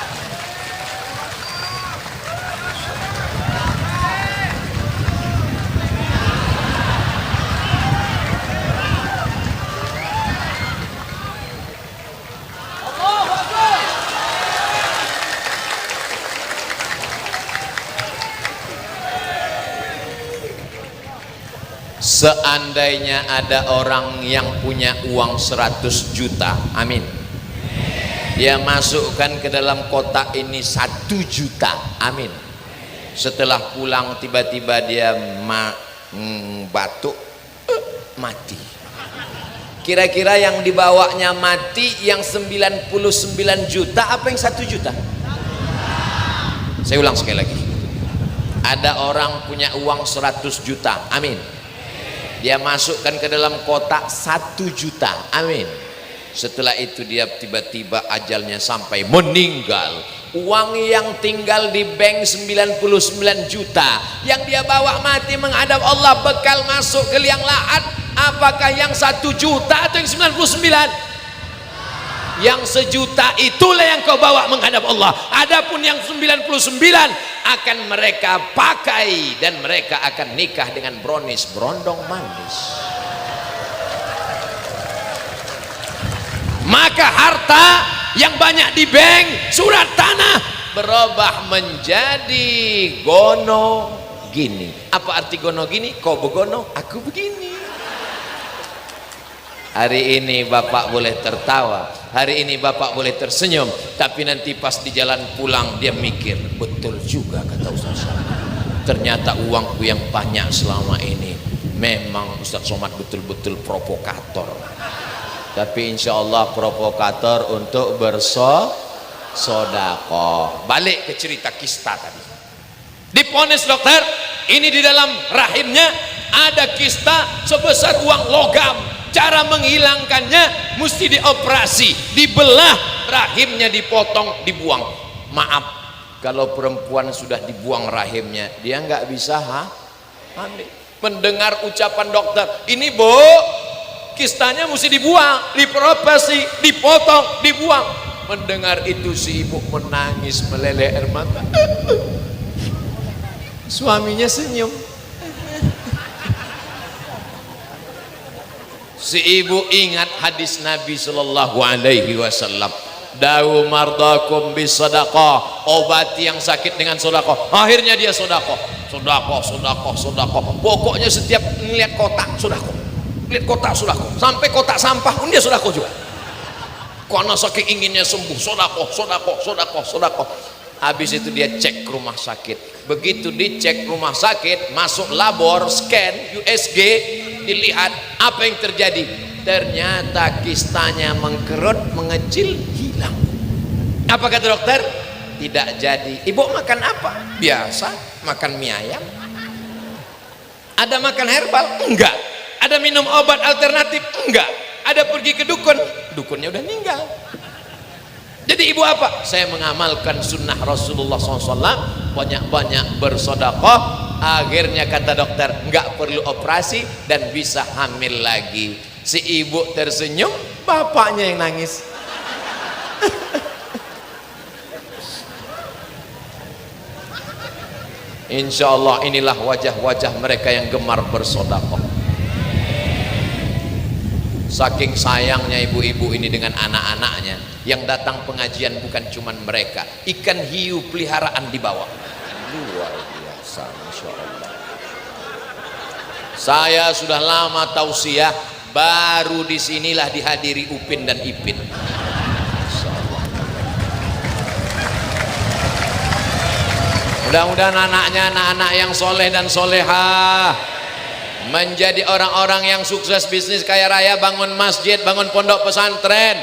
Seandainya ada orang yang punya uang 100 juta, amin, dia masukkan ke dalam kotak ini 1 juta, amin. Setelah pulang tiba-tiba dia batuk, mati. Kira-kira yang dibawanya mati yang 99 juta apa yang 1 juta? Saya ulang sekali lagi. Ada orang punya uang 100 juta, amin, dia masukkan ke dalam kotak 1 juta, amin. Setelah itu dia tiba-tiba ajalnya sampai meninggal. Uang yang tinggal di bank 99 juta yang dia bawa mati menghadap Allah, bekal masuk ke liang lahat. Apakah yang 1 juta atau yang 99? Yang 1 juta itulah yang kau bawa menghadap Allah. Adapun yang 99 akan mereka pakai dan mereka akan nikah dengan brownies, berondong manis. Maka harta yang banyak di bank, surat tanah, berubah menjadi gono gini. Apa arti gono gini? Kau begono, aku begini. Hari ini bapak boleh tertawa, hari ini bapak boleh tersenyum, tapi nanti pas di jalan pulang dia mikir, betul juga kata Ustaz Somad, ternyata uangku yang banyak selama ini memang Ustaz Somad betul-betul provokator. Tapi insya Allah provokator untuk bersodakoh. Balik ke cerita kista tadi, diponis dokter, ini di dalam rahimnya ada kista sebesar uang logam. Cara menghilangkannya mesti dioperasi, dibelah rahimnya, dipotong, dibuang. Maaf, kalau perempuan sudah dibuang rahimnya, dia nggak bisa hamil. Mendengar ucapan dokter, ini bu, kistanya mesti dibuang, dioperasi, dipotong, dibuang. Mendengar itu si ibu menangis meleleh air mata. Suaminya senyum. Si ibu ingat hadis Nabi Sallallahu Alaihi Wasallam, dawu mardakum bis sadaqah, obati yang sakit dengan sedekah. Akhirnya dia sedekah, sedekah. Pokoknya setiap melihat kotak sedekah, lihat kotak sedekah, sampai kotak sampah pun dia sedekah juga. Karena saking inginnya sembuh, sedekah. Habis itu dia cek rumah sakit. Begitu dicek rumah sakit, masuk labor, scan USG, dilihat apa yang terjadi. Ternyata kistanya mengkerut, mengecil, hilang. Apa kata dokter? Tidak jadi. Ibu makan apa? Biasa, makan mie ayam. Ada makan herbal? Enggak. Ada minum obat alternatif? Enggak. Ada pergi ke dukun? Dukunnya udah meninggal. Jadi ibu apa? Saya mengamalkan sunnah Rasulullah SAW, banyak-banyak bersedekah. Akhirnya kata dokter, nggak perlu operasi dan bisa hamil lagi. Si ibu tersenyum, bapaknya yang nangis. Insya Allah inilah wajah-wajah mereka yang gemar bersedekah. Saking sayangnya ibu-ibu ini dengan anak-anaknya, yang datang pengajian bukan cuma mereka, ikan hiu peliharaan dibawa. Luar biasa, Masya Allah. Saya sudah lama tausiah, baru disinilah dihadiri Upin dan Ipin. Mudah-mudahan anaknya anak-anak yang soleh dan solehah, menjadi orang-orang yang sukses bisnis kaya raya, bangun masjid, bangun pondok pesantren.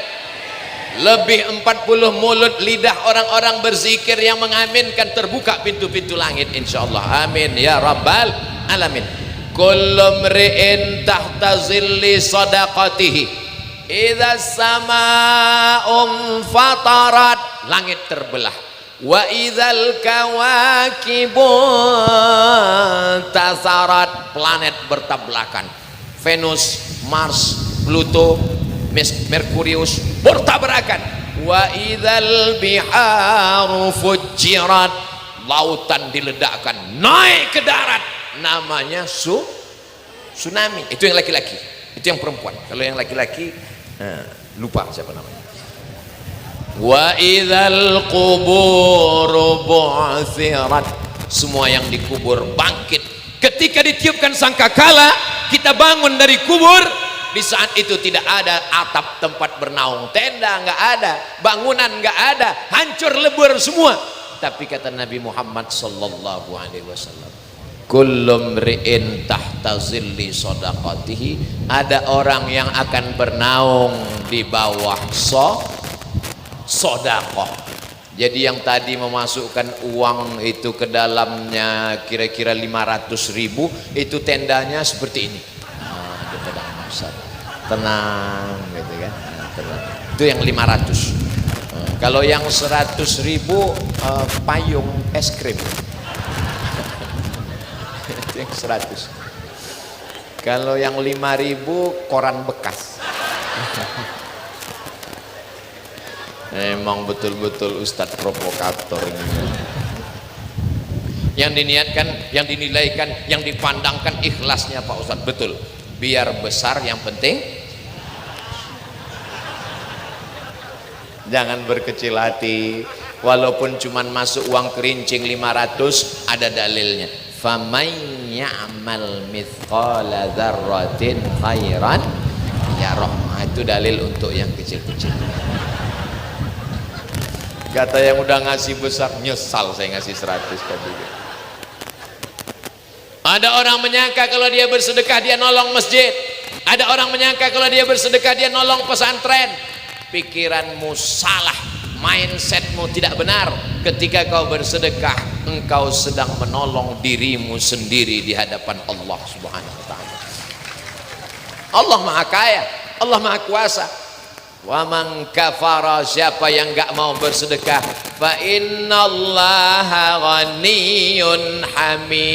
Lebih 40 mulut lidah orang-orang berzikir yang mengaminkan, terbuka pintu-pintu langit insyaallah. Amin ya rabbal alamin. Kullu mri'in tahta zilli sadaqatihi idza samaa'un fatarat, langit terbelah. Wa idzal kawakibu tasarat, planet bertabrakan. Venus, Mars, Pluto, Merkurius bertabrakan. Wa idzal biharu fujirat, lautan diledakkan, naik ke darat, namanya tsunami. Itu yang laki-laki, itu yang perempuan. Kalau yang laki-laki lupa siapa namanya. Wa idzal qubur bu'thirat, semua yang dikubur bangkit. Ketika ditiupkan sangkakala, kita bangun dari kubur. Di saat itu tidak ada atap tempat bernaung, tenda nggak ada, bangunan nggak ada, hancur lebur semua. Tapi kata Nabi Muhammad sallallahu alaihi wasallam, kullu mri'in tahta zilli sadaqatihi, ada orang yang akan bernaung di bawah sedekah. Jadi yang tadi memasukkan uang itu ke dalamnya kira-kira 500.000, itu tendanya seperti ini. Tenang gitu kan. Tenang. Itu yang 500. Kalau yang 100.000 payung es krim. Itu yang 100. Kalau yang 5.000 koran bekas. Emang betul-betul Ustadz provokator ini. Yang diniatkan, yang dinilaikan, yang dipandangkan ikhlasnya Pak Ustadz, betul. Biar besar, yang penting jangan berkecil hati. Walaupun cuman masuk uang kerincing 500, ada dalilnya. Faman ya'mal mithqala dzarratin khairan ya roh. Nah, itu dalil untuk yang kecil-kecil. Kata yang udah ngasih besar, nyesal saya ngasih 100 tadi. Ada orang menyangka kalau dia bersedekah dia nolong masjid. Ada orang menyangka kalau dia bersedekah dia nolong pesantren. Pikiranmu salah, mindsetmu tidak benar. Ketika kau bersedekah, engkau sedang menolong dirimu sendiri di hadapan Allah Subhanahu wa taala. Allah Maha Kaya, Allah Maha Kuasa. Wa man kafara, siapa yang enggak mau bersedekah, fa innallaha ghaniyyun hamid.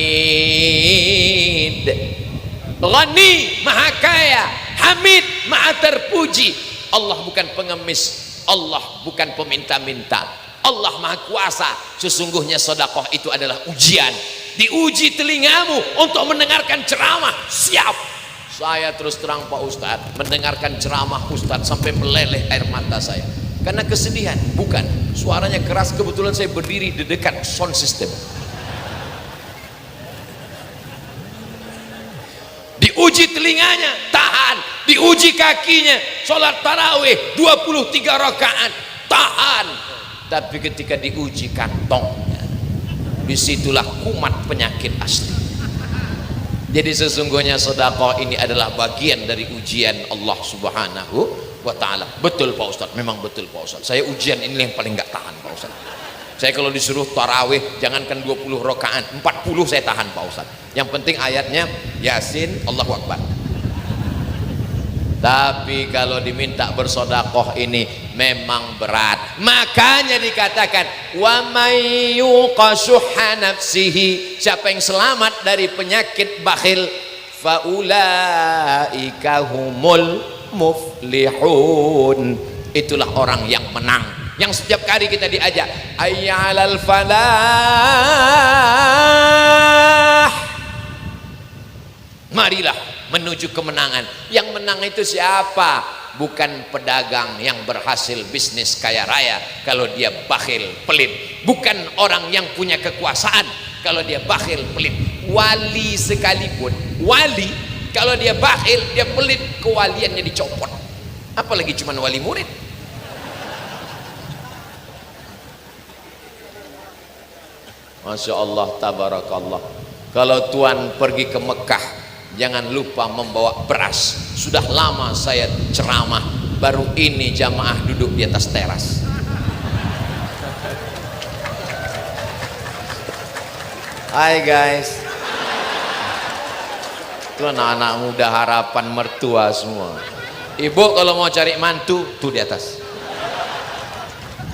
Ghani, Maha Kaya, Hamid, Maha terpuji. Allah bukan pengemis, Allah bukan peminta-minta, Allah Maha Kuasa. Sesungguhnya sedekah itu adalah ujian. Diuji telingamu untuk mendengarkan ceramah. Siap. Saya terus terang Pak Ustadz, mendengarkan ceramah Ustadz sampai meleleh air mata saya. Karena kesedihan, bukan. Suaranya keras, kebetulan saya berdiri di dekat sound system. Diuji telinganya, tahan. Diuji kakinya, sholat tarawih 23 rakaat, tahan. Tapi ketika diuji kantongnya, disitulah kumat penyakit asli. Jadi sesungguhnya sedekah ini adalah bagian dari ujian Allah Subhanahu wa taala. Betul Pak Ustadz, memang betul Pak Ustadz. Saya ujian ini yang paling enggak tahan Pak Ustadz. Saya kalau disuruh tarawih, jangankan 20 rakaat, 40 saya tahan Pak Ustadz. Yang penting ayatnya Yasin, Allahu Akbar. Tapi kalau diminta bersedekah ini memang berat. Makanya dikatakan wa may yuqashuha nafsihi, siapa yang selamat dari penyakit bakhil, faulaika humul muflihun. Itulah orang yang menang, yang setiap kali kita diajak ayyalal falah, marilah menuju kemenangan. Yang menang itu siapa? Bukan pedagang yang berhasil bisnis kaya raya kalau dia bakhil pelit, bukan orang yang punya kekuasaan kalau dia bakhil pelit. Wali sekalipun, wali kalau dia bakhil, dia pelit, kewaliannya dicopot. Apalagi cuman wali murid. Masya Allah, tabarakallah. Kalau Tuan pergi ke Mekah, jangan lupa membawa beras. Sudah lama saya ceramah, baru ini jamaah duduk di atas teras. Hai guys, itu anak-anak muda harapan mertua semua. Ibu kalau mau cari mantu tuh di atas.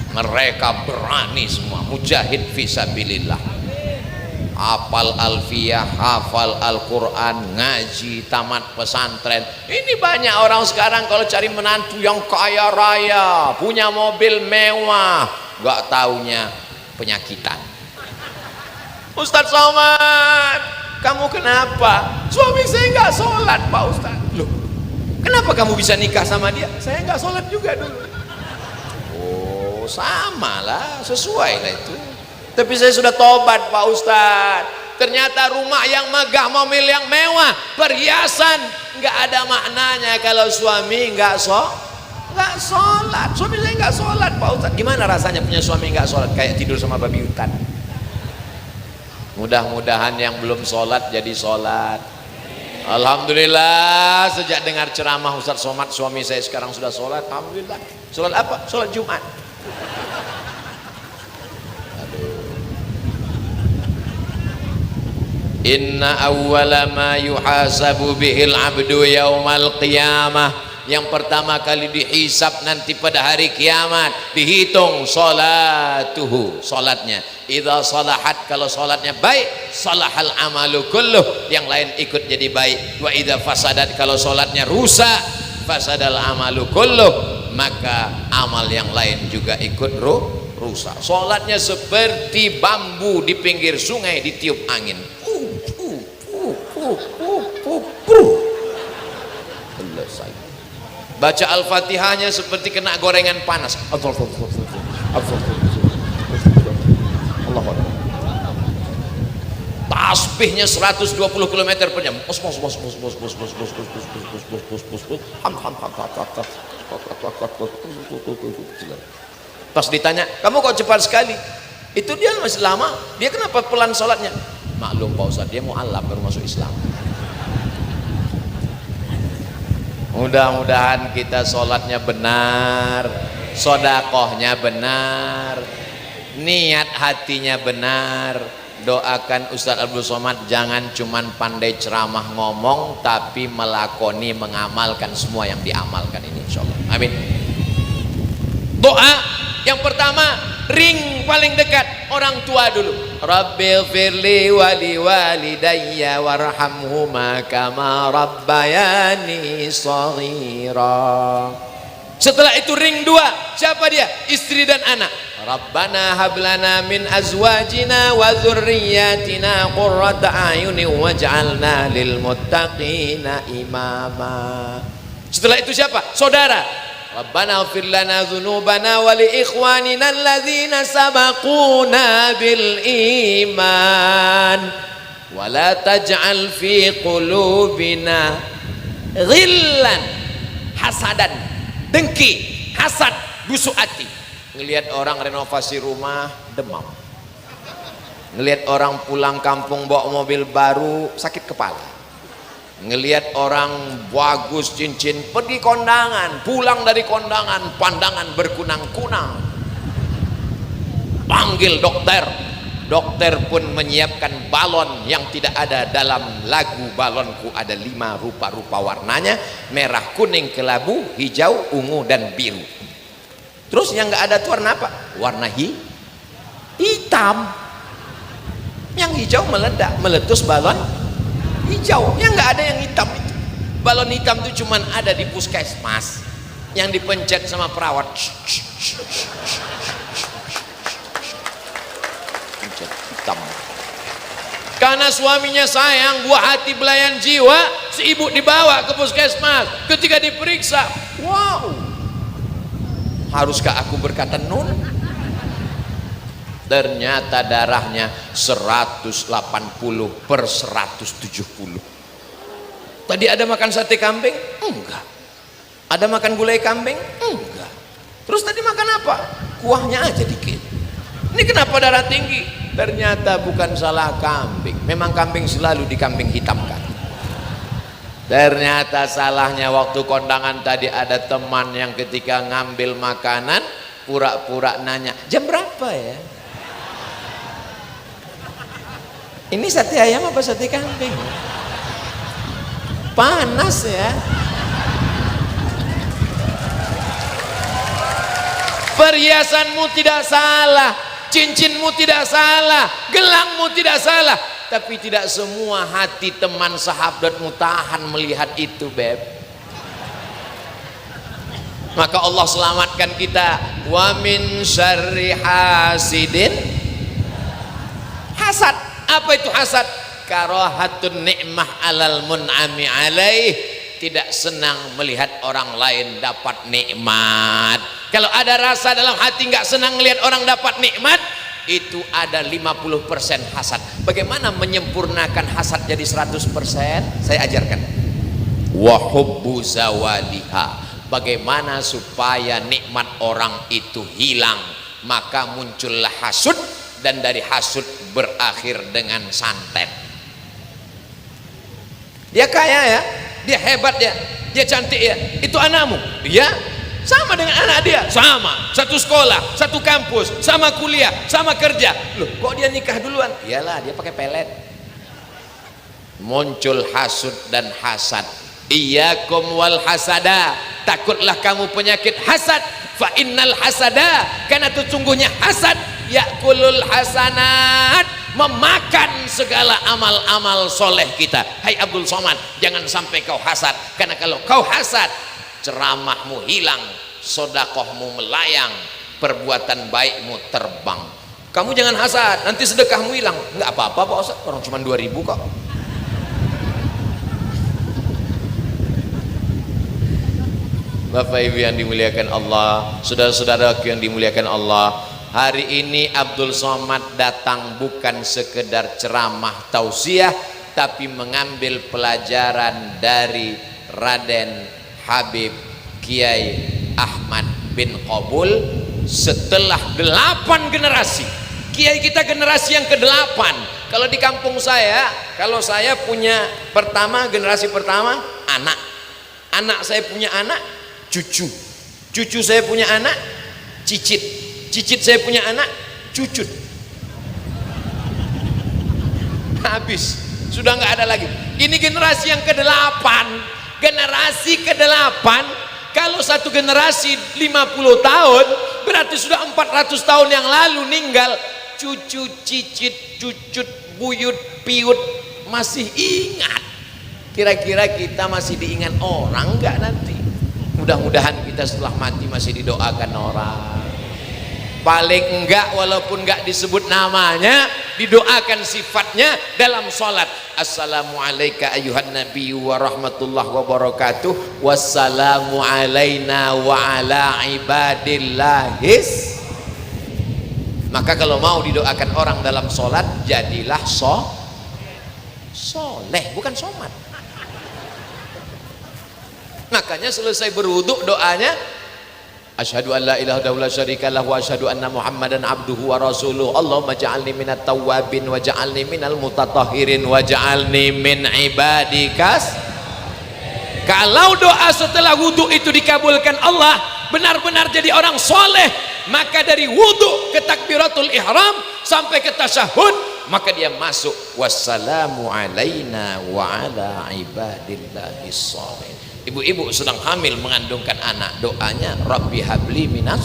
Mereka berani semua, mujahid fisabilillah. Hafal alfiyah, hafal Al-Quran, ngaji, tamat pesantren. Ini banyak orang sekarang kalau cari menantu yang kaya raya, punya mobil mewah, gak taunya penyakitan. Ustadz Somad, kamu kenapa? Suami saya gak sholat Pak Ustadz. Loh, kenapa kamu bisa nikah sama dia? Saya gak sholat juga dulu. Oh, sama lah, sesuai lah itu. Tapi saya sudah tobat Pak Ustadz. Ternyata rumah yang megah, mobil yang mewah, perhiasan, nggak ada maknanya kalau suami nggak sholat. Suami saya nggak sholat Pak Ustadz. Gimana rasanya punya suami nggak sholat? Kayak tidur sama babi hutan. Mudah-mudahan yang belum sholat jadi sholat. Alhamdulillah, sejak dengar ceramah Ustadz Somad, suami saya sekarang sudah sholat. Alhamdulillah. Sholat apa? Sholat Jumat. Inna awwala ma yuhasabu bihil abdu yaumal qiyamah, yang pertama kali dihisab nanti pada hari kiamat, dihitung salatuhu, salatnya. Idza salahat, kalau salatnya baik, salahal amalu kulluh, yang lain ikut jadi baik. Wa idza fasadat, kalau salatnya rusak, fasadal amalu kulluh, maka amal yang lain juga ikut rusak. Salatnya seperti bambu di pinggir sungai ditiup angin. Selesai. Baca Al-Fatihahnya seperti kena gorengan panas. tasbihnya 120 km per jam. Pos pos pos pos pos pos pos pos pos pos pos pos pos pos pos pos. Ham ham ham ham ham ham. Pas ditanya, kamu kok cepat sekali? Itu dia masih lama. Dia kenapa pelan sholatnya? Maklum Pak Ustadz, dia mu'alaf baru masuk Islam. Mudah-mudahan kita sholatnya benar, sodakohnya benar, niat hatinya benar. Doakan Ustadz Abdul Somad jangan cuman pandai ceramah ngomong, tapi melakoni, mengamalkan semua yang diamalkan ini, insyaallah. Amin. Doa yang pertama, ring paling dekat orang tua dulu. Rabbighfirli wa liwalidayya warhamhuma kama rabbayani shaghira. Setelah itu ring dua, siapa dia? Istri dan anak. Rabbana hablana min azwajina wa dzurriyyatina qurrata a'yunin waj'alna lil muttaqina imama. Setelah itu siapa? Saudara. Rabbana ighfir lana dzunubana wa li ikhwanina alladzina sabaquna bil iman wa la taj'al fi qulubina ghillan, hasadan, dengki, hasad, busuk hati. Ngelihat orang renovasi rumah demam, ngelihat orang pulang kampung bawa mobil baru sakit kepala, ngelihat orang bagus cincin pergi kondangan, pulang dari kondangan pandangan berkunang-kunang, panggil dokter, dokter pun menyiapkan balon yang tidak ada dalam lagu. Balonku ada 5 rupa-rupa warnanya, merah, kuning, kelabu, hijau, ungu dan biru. Terus yang nggak ada itu warna apa? Warna hitam. Yang hijau meledak, meletus balon hijau. Yang nggak ada yang hitam itu. Balon hitam itu cuman ada di puskesmas, yang dipencet sama perawat. Pencet hitam. Karena suaminya sayang, buah hati belayan jiwa, si ibu dibawa ke puskesmas. Ketika diperiksa, wow, haruskah aku berkata nun? Ternyata darahnya 180/170. Tadi ada makan sate kambing? Enggak. Ada makan gulai kambing? Enggak. Terus tadi makan apa? Kuahnya aja dikit. Ini kenapa darah tinggi? Ternyata bukan salah kambing. Memang kambing selalu dikambing hitamkan. Ternyata salahnya waktu kondangan tadi ada teman yang ketika ngambil makanan pura-pura nanya, jam berapa ya? Ini sate ayam apa sate kambing? Panas ya. Perhiasanmu tidak salah, cincinmu tidak salah, gelangmu tidak salah, tapi tidak semua hati teman sahabatmu tahan melihat itu, beb. Maka Allah selamatkan kita. Wa min syarri hasidin, hasad. Apa itu hasad? Karahatun ni'mah alal mun'ami alaih, tidak senang melihat orang lain dapat nikmat. Kalau ada rasa dalam hati nggak senang melihat orang dapat nikmat, itu ada 50% hasad. Bagaimana menyempurnakan hasad jadi 100%? Saya ajarkan. Wa hubbu zawaliha. Bagaimana supaya nikmat orang itu hilang? Maka muncullah hasud, dan dari hasud berakhir dengan santet. Dia kaya ya, dia hebat ya, dia cantik ya, itu anakmu? Iya. Sama dengan anak dia, sama, satu sekolah, satu kampus, sama kuliah, sama kerja. Loh, kok dia nikah duluan? Iyalah, dia pakai pelet. Muncul hasud dan hasad. Iyyakum wal hasada, takutlah kamu penyakit hasad. Fa innal hasada, karena sesungguhnya hasad yakulul hasanat, memakan segala amal-amal soleh kita. Hai Abdul Somad, jangan sampai kau hasad, karena kalau kau hasad, ceramahmu hilang, sodakohmu melayang, perbuatan baikmu terbang. Kamu jangan hasad, nanti sedekahmu hilang. Enggak apa-apa Pak Ustaz, orang cuma 2.000 kok. Bapak Ibu yang dimuliakan Allah, saudara-saudara yang dimuliakan Allah, Hari ini Abdul Somad datang bukan sekedar ceramah tausiah, tapi mengambil pelajaran dari Raden Habib Kiai Ahmad bin Qabul. Setelah 8 generasi, kiai kita generasi yang ke-8. Kalau di kampung saya, kalau saya punya pertama, generasi pertama anak saya punya anak, cucu saya punya anak, cicit saya punya anak, cucut, habis, sudah nggak ada lagi. Ini generasi yang ke-8. Generasi ke-8, kalau satu generasi 50 tahun berarti sudah 400 tahun yang lalu ninggal. Cucu, cicit, cucut, buyut, piut masih ingat. Kira-kira kita masih diingat orang nggak nanti? Mudah-mudahan kita setelah mati masih didoakan orang. Paling enggak, walaupun enggak disebut namanya, didoakan sifatnya dalam sholat. Assalamualaikum ayuhan nabi wa rahmatullahi wa barakatuh. Wassalamu alaina wa ala ibadillahis. Maka kalau mau didoakan orang dalam sholat, jadilah soleh, bukan somat. Makanya selesai berwudu doanya, asyhadu an la ilaha illallah syarikalah wa asyhadu anna muhammadan abduhu wa rasuluh. Allahumma ja'alni minat tawwabin wa ja'alni minal mutatahhirin wa ja'alni min ibadikas. Kalau doa setelah wudu itu dikabulkan Allah, benar-benar jadi orang soleh, maka dari wudu ke takbiratul ihram sampai ke tasyahud, maka dia masuk wassalamu alaina wa ala ibadillahis sholihin. Ibu-ibu sedang hamil mengandungkan anak, doanya Rabbi habli minas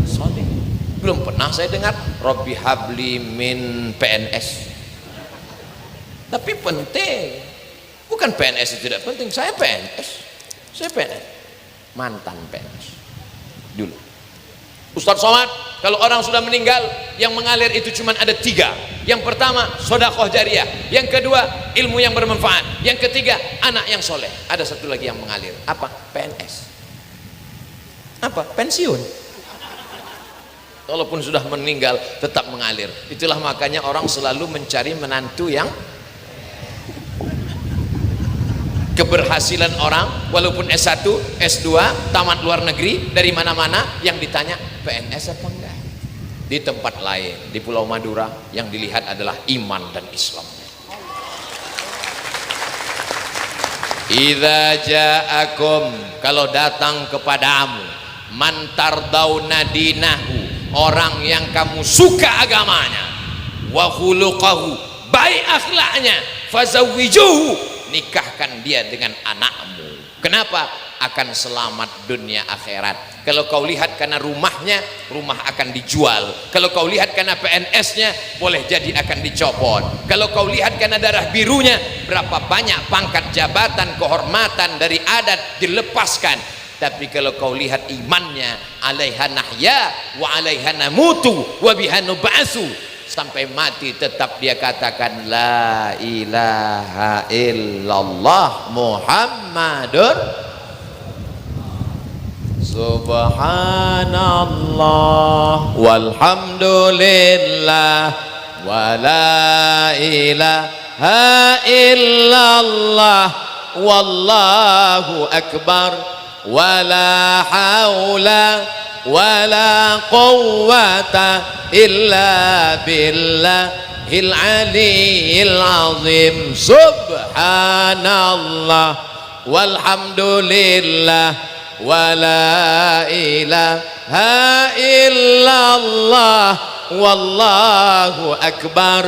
sholihin. Belum pernah saya dengar Rabbi habli min PNS. Tapi penting. Bukan PNS itu tidak penting. Saya PNS. Mantan PNS dulu. Ustadz Somad, kalau orang sudah meninggal, yang mengalir itu cuma ada 3. Yang pertama, sedekah jariah. Yang kedua, ilmu yang bermanfaat. Yang ketiga, anak yang soleh. Ada satu lagi yang mengalir. Apa? PNS. Apa? Pensiun. Walaupun sudah meninggal, tetap mengalir. Itulah makanya orang selalu mencari menantu yang keberhasilan orang, walaupun S1, S2, tamat luar negeri, dari mana-mana, yang ditanya PNS apa enggak. Di tempat lain, di Pulau Madura, yang dilihat adalah iman dan Islamnya. Idza ja'akum, kalau datang kepadamu, man tardawna dinahu, orang yang kamu suka agamanya, wa khuluqahu, baik akhlaknya, fazawwijuhu, nikahkan dia dengan anakmu. Kenapa? Akan selamat dunia akhirat. Kalau kau lihat karena rumahnya, rumah akan dijual. Kalau kau lihat karena PNS-nya, boleh jadi akan dicopot. Kalau kau lihat karena darah birunya, berapa banyak pangkat jabatan, kehormatan dari adat dilepaskan. Tapi kalau kau lihat imannya, alaiha nahya wa alaiha namutu wa biha nub'atsu, sampai mati tetap dia katakan la ilaha illallah Muhammadur subhanallah walhamdulillah wa la ilaha illallah wallahu akbar wa la haula wala quwwata illa billahil aliyyil azim. Subhanallah walhamdulillah wala ilaha illallah wallahu akbar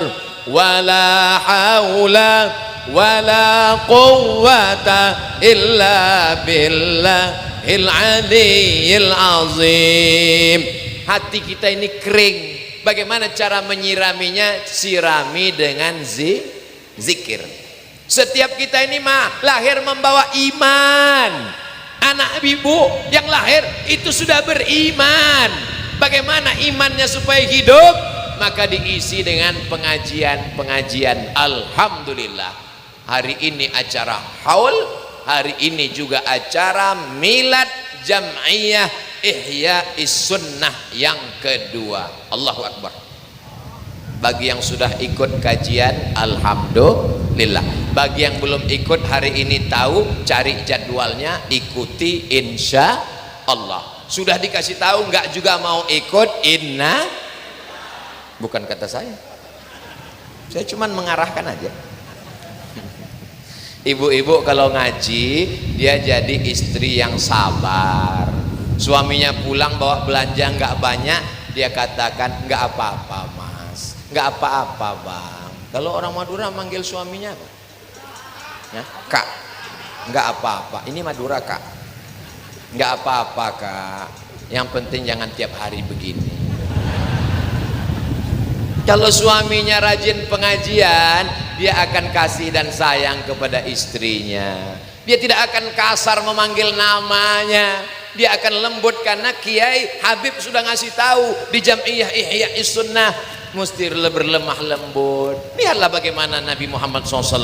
wala haula wala quwwata illa billahil aliyyil azim. Hati kita ini kering. Bagaimana cara menyiraminya? Sirami dengan zikir. Setiap kita ini lahir membawa iman. Anak ibu yang lahir itu sudah beriman. Bagaimana imannya supaya hidup? Maka diisi dengan pengajian-pengajian. Alhamdulillah, hari ini acara haul, hari ini juga acara milad jam'iyah ihya sunnah yang kedua. Allahu Akbar. Bagi yang sudah ikut kajian, alhamdulillah. Bagi yang belum ikut, hari ini tahu, cari jadwalnya, ikuti insya Allah. Sudah dikasih tahu nggak juga mau ikut, bukan kata saya cuman mengarahkan aja. Ibu-ibu kalau ngaji, dia jadi istri yang sabar. Suaminya pulang bawa belanja nggak banyak, dia katakan nggak apa-apa mas, nggak apa-apa bang. Kalau orang Madura manggil suaminya apa? Ya, kak, nggak apa-apa. Ini Madura kak, nggak apa-apa kak. Yang penting jangan tiap hari begini. Kalau suaminya rajin pengajian, dia akan kasih dan sayang kepada istrinya. Dia tidak akan kasar memanggil namanya. Dia akan lembut karena Kiai Habib sudah ngasih tahu di Jam'iyah Ihya Sunnah mesti berlemah lembut. Lihatlah bagaimana Nabi Muhammad SAW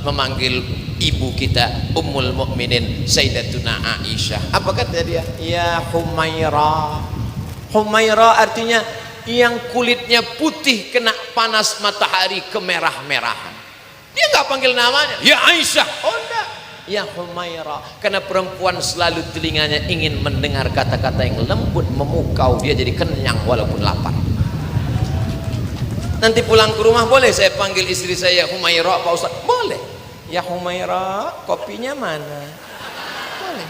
memanggil ibu kita Ummul Mukminin Sayyidatuna Aisyah. Apa kata dia? Ya Humaira. Humaira artinya yang kulitnya putih kena panas matahari kemerah-merahan. Dia nggak panggil namanya ya Aisyah, oh enggak, ya Humaira. Karena perempuan selalu telinganya ingin mendengar kata-kata yang lembut memukau, dia jadi kenyang walaupun lapar. Nanti pulang ke rumah boleh saya panggil istri saya Humaira Pak Ustaz? Boleh. Ya Humaira, kopinya mana? Boleh.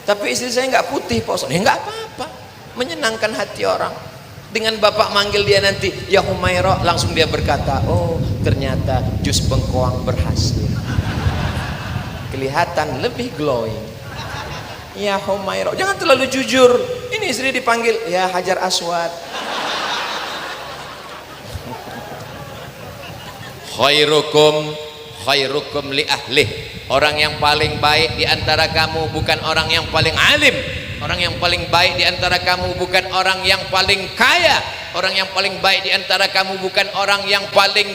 Tapi istri saya nggak putih Pak Ustaz. Ya nggak apa-apa, menyenangkan hati orang. Dengan bapak manggil dia nanti ya Humaira, langsung dia berkata, oh ternyata jus bengkoang berhasil, kelihatan lebih glowing. Ya Humaira, jangan terlalu jujur. Ini istri dipanggil ya Hajar Aswad. Khairukum li ahlih. Orang yang paling baik di antara kamu bukan orang yang paling alim. Orang yang paling baik di antara kamu bukan orang yang paling kaya. Orang yang paling baik di antara kamu bukan orang yang paling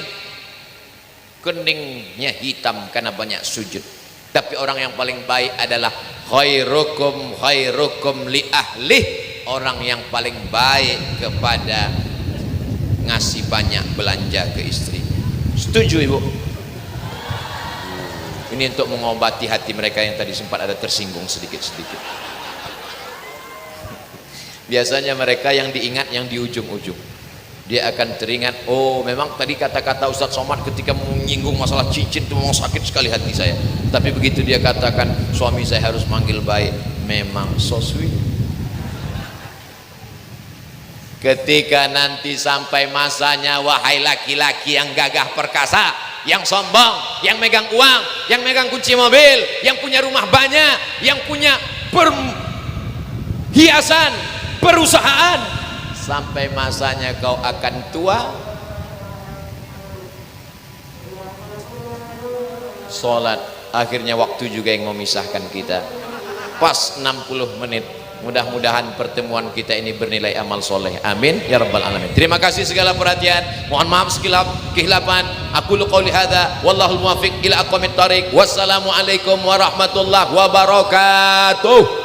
keningnya hitam karena banyak sujud. Tapi orang yang paling baik adalah khairukum li ahlih. Orang yang paling baik kepada ngasih banyak belanja ke istri. Setuju ibu? Ini untuk mengobati hati mereka yang tadi sempat ada tersinggung sedikit-sedikit. Biasanya mereka yang diingat yang di ujung-ujung. Dia akan teringat, oh memang tadi kata-kata Ustadz Somad ketika menyinggung masalah cincin itu memang sakit sekali hati saya. Tapi begitu dia katakan suami saya harus manggil baik, memang so sweet. Ketika nanti sampai masanya, wahai laki-laki yang gagah perkasa, yang sombong, yang megang uang, yang megang kunci mobil, yang punya rumah banyak, yang punya perhiasan, perusahaan, sampai masanya kau akan tua, sholat akhirnya waktu juga yang memisahkan kita pas 60 menit. Mudah-mudahan pertemuan kita ini bernilai amal soleh, amin ya rabbal alamin. Terima kasih segala perhatian, mohon maaf segala kehilapan. Aku qouli hadza wallahul muwaffiq ila aqwamit thariq. Wassalamualaikum warahmatullahi wabarakatuh.